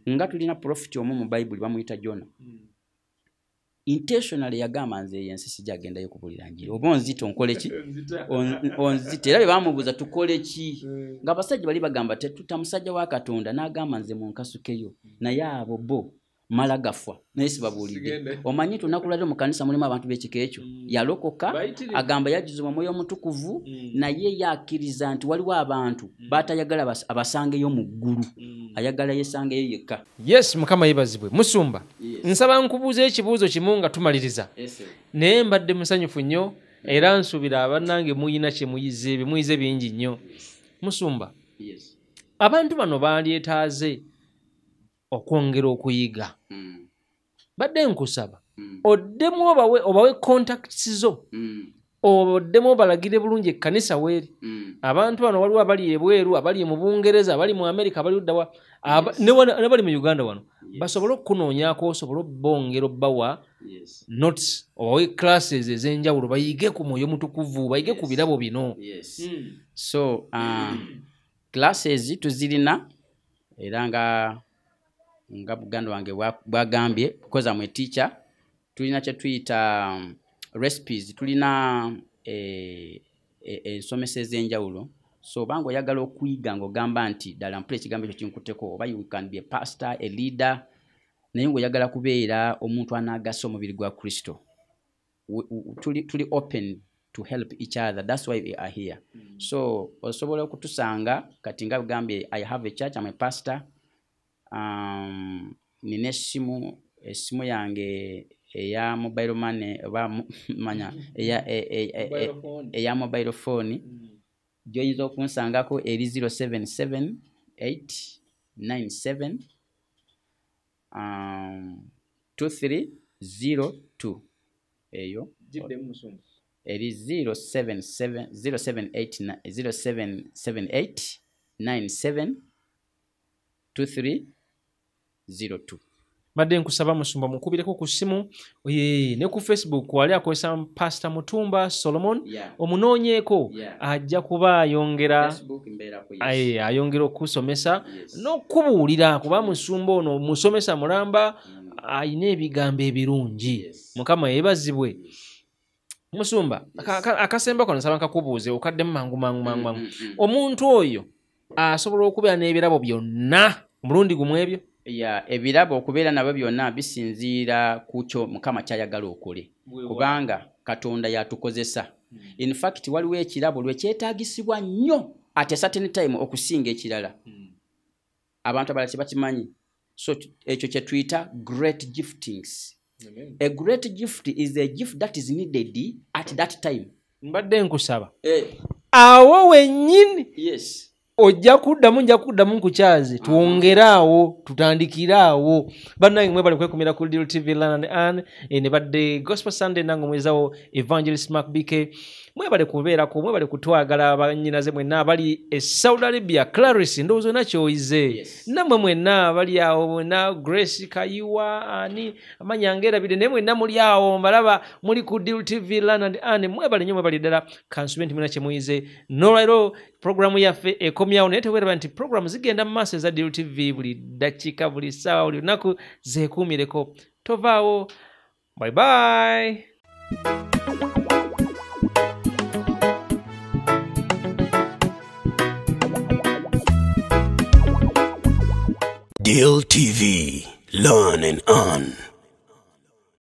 Nga tulina prophet omu mu Bible bamuyita Jonah. Intentionally yagamba nze yensi sijagendayo kubuulira njiri. Oba onzito nkole ki? Onzite. Era bamubuuza tukole ki? Nga abasajja bali bagamba tetuta musajja wa Katonda n'agamba nze munkasukeyo. Naye abo bo mala gafwa naye sibabuulidde. Omanyi tunakulira mu kanisa mulimu abantu b'ekika ekyo. Yalokoka agamba yajuzibwa Mwoyo Mutukuvu naye yakkiriza nti waliwo abantu batayagala abasangeyo mu ggulu. Ayagala yesangeyo yekka. Yes, Mukama yebazibwe. Musumba. Nsaba nkubuuza ekibuuzo kimu nga tumaliriza. Naye mbadde musanyufu nnyo era nsuubira abannange muyina kye muyize bingi nnyo. Musumba. Abantu bano balyetaaze okwongera okuyiga. Badde nkusaba oddemu obawe contacts zo oddemu obalagire bulungi ekkanisa weeri. Abantu bano waliwo abali ebweru, abali mu Bungereza, abali mu America, abali uddawa ne bali mu Uganda wano basobole okunoonyaako osobole obbongera obbawa notes obawe classes ez'enjawulo bayige ku Mwoyo Mutukuvu bayige ku birabo bino. So classes tuzirina era nga Buganda wange bwagambye because I'm a teacher tulina kye tuyita recipes tulina ensomesa ez'enjawulo. So bango oyagala okuyiga ng'ogamba nti ddala mpule ekigambo ekyo kinkuteko oba you can be a pastor, a leader naye ng'oyagala kubeera omuntu anaagasa omubiri gwa Kristo. Tuli open to help each other. That's why we are here. So osobola okutusanga kati nga bugambye I have a church, I'm a pastor. Nina esimu yange eya mobile money oba manya eya mobile phone gy'oyinza okunsangako eri 077-897 2302 eyo eri 0778-97 2302. Badde nkusaba Musumba mukubireko ku simu ne ku Facebook wali akozesa Pastor Mutumba Solomon omunoonyeeko ajja kuba ayongera okusomesa n'okubuulira kuba musumba ono musomesa mulamba ayina ebigambo ebirungi. Mukama yeebazibwe. Musumba akasemba kono nsaba nkakubuuze okaddemu mangu. Omuntu oyo asobola okubeera n'ebirabo byonna mulundi gumu ebyo? ebirabo okubeera nabyo byonna bisinziira ku kyo Mukama kyayagala okole kubanga Katonda yatukozesa. In fact waliwo ekirabo lwe kyetaagisibwa nnyo at a certain time okusinga ekirala. Abantu abalala tebakimanyi. So ekyo kye tuyita great giftings. Amen. A great gift is a gift that is needed at that time. Mbadde nkusaba. Awo wennyini. Yes. Ojja kuddamu nkukyazi twongeraawo tutandikiraawo bannange mwebale kwekumira ku Deal TV Land and ne badde Gospel Sunday nange mwezawo Evangelist Mark BK mwebale kubeerako mwebale kutwagala abanyinaze mwenna abali e Saudi Arabia Clarice ndowooza nakyoyize nammwe mwenna abali awo mwenna Grace Kayiwa ani amanyangera bide naye mwenna muli awo mbalaba muli ku Deal TV Land and mwebale nnyo mwebale ddala kansubenti mwena kyemuyize nolwairo programu yaffe ekomyawo naye teweeraba nti programu zigenda mu maaso eza Deal TV buli ddakiika buli ssaawa buli lunaku zeekuumireko tovaawo bye bye. Deal TV, learn and earn.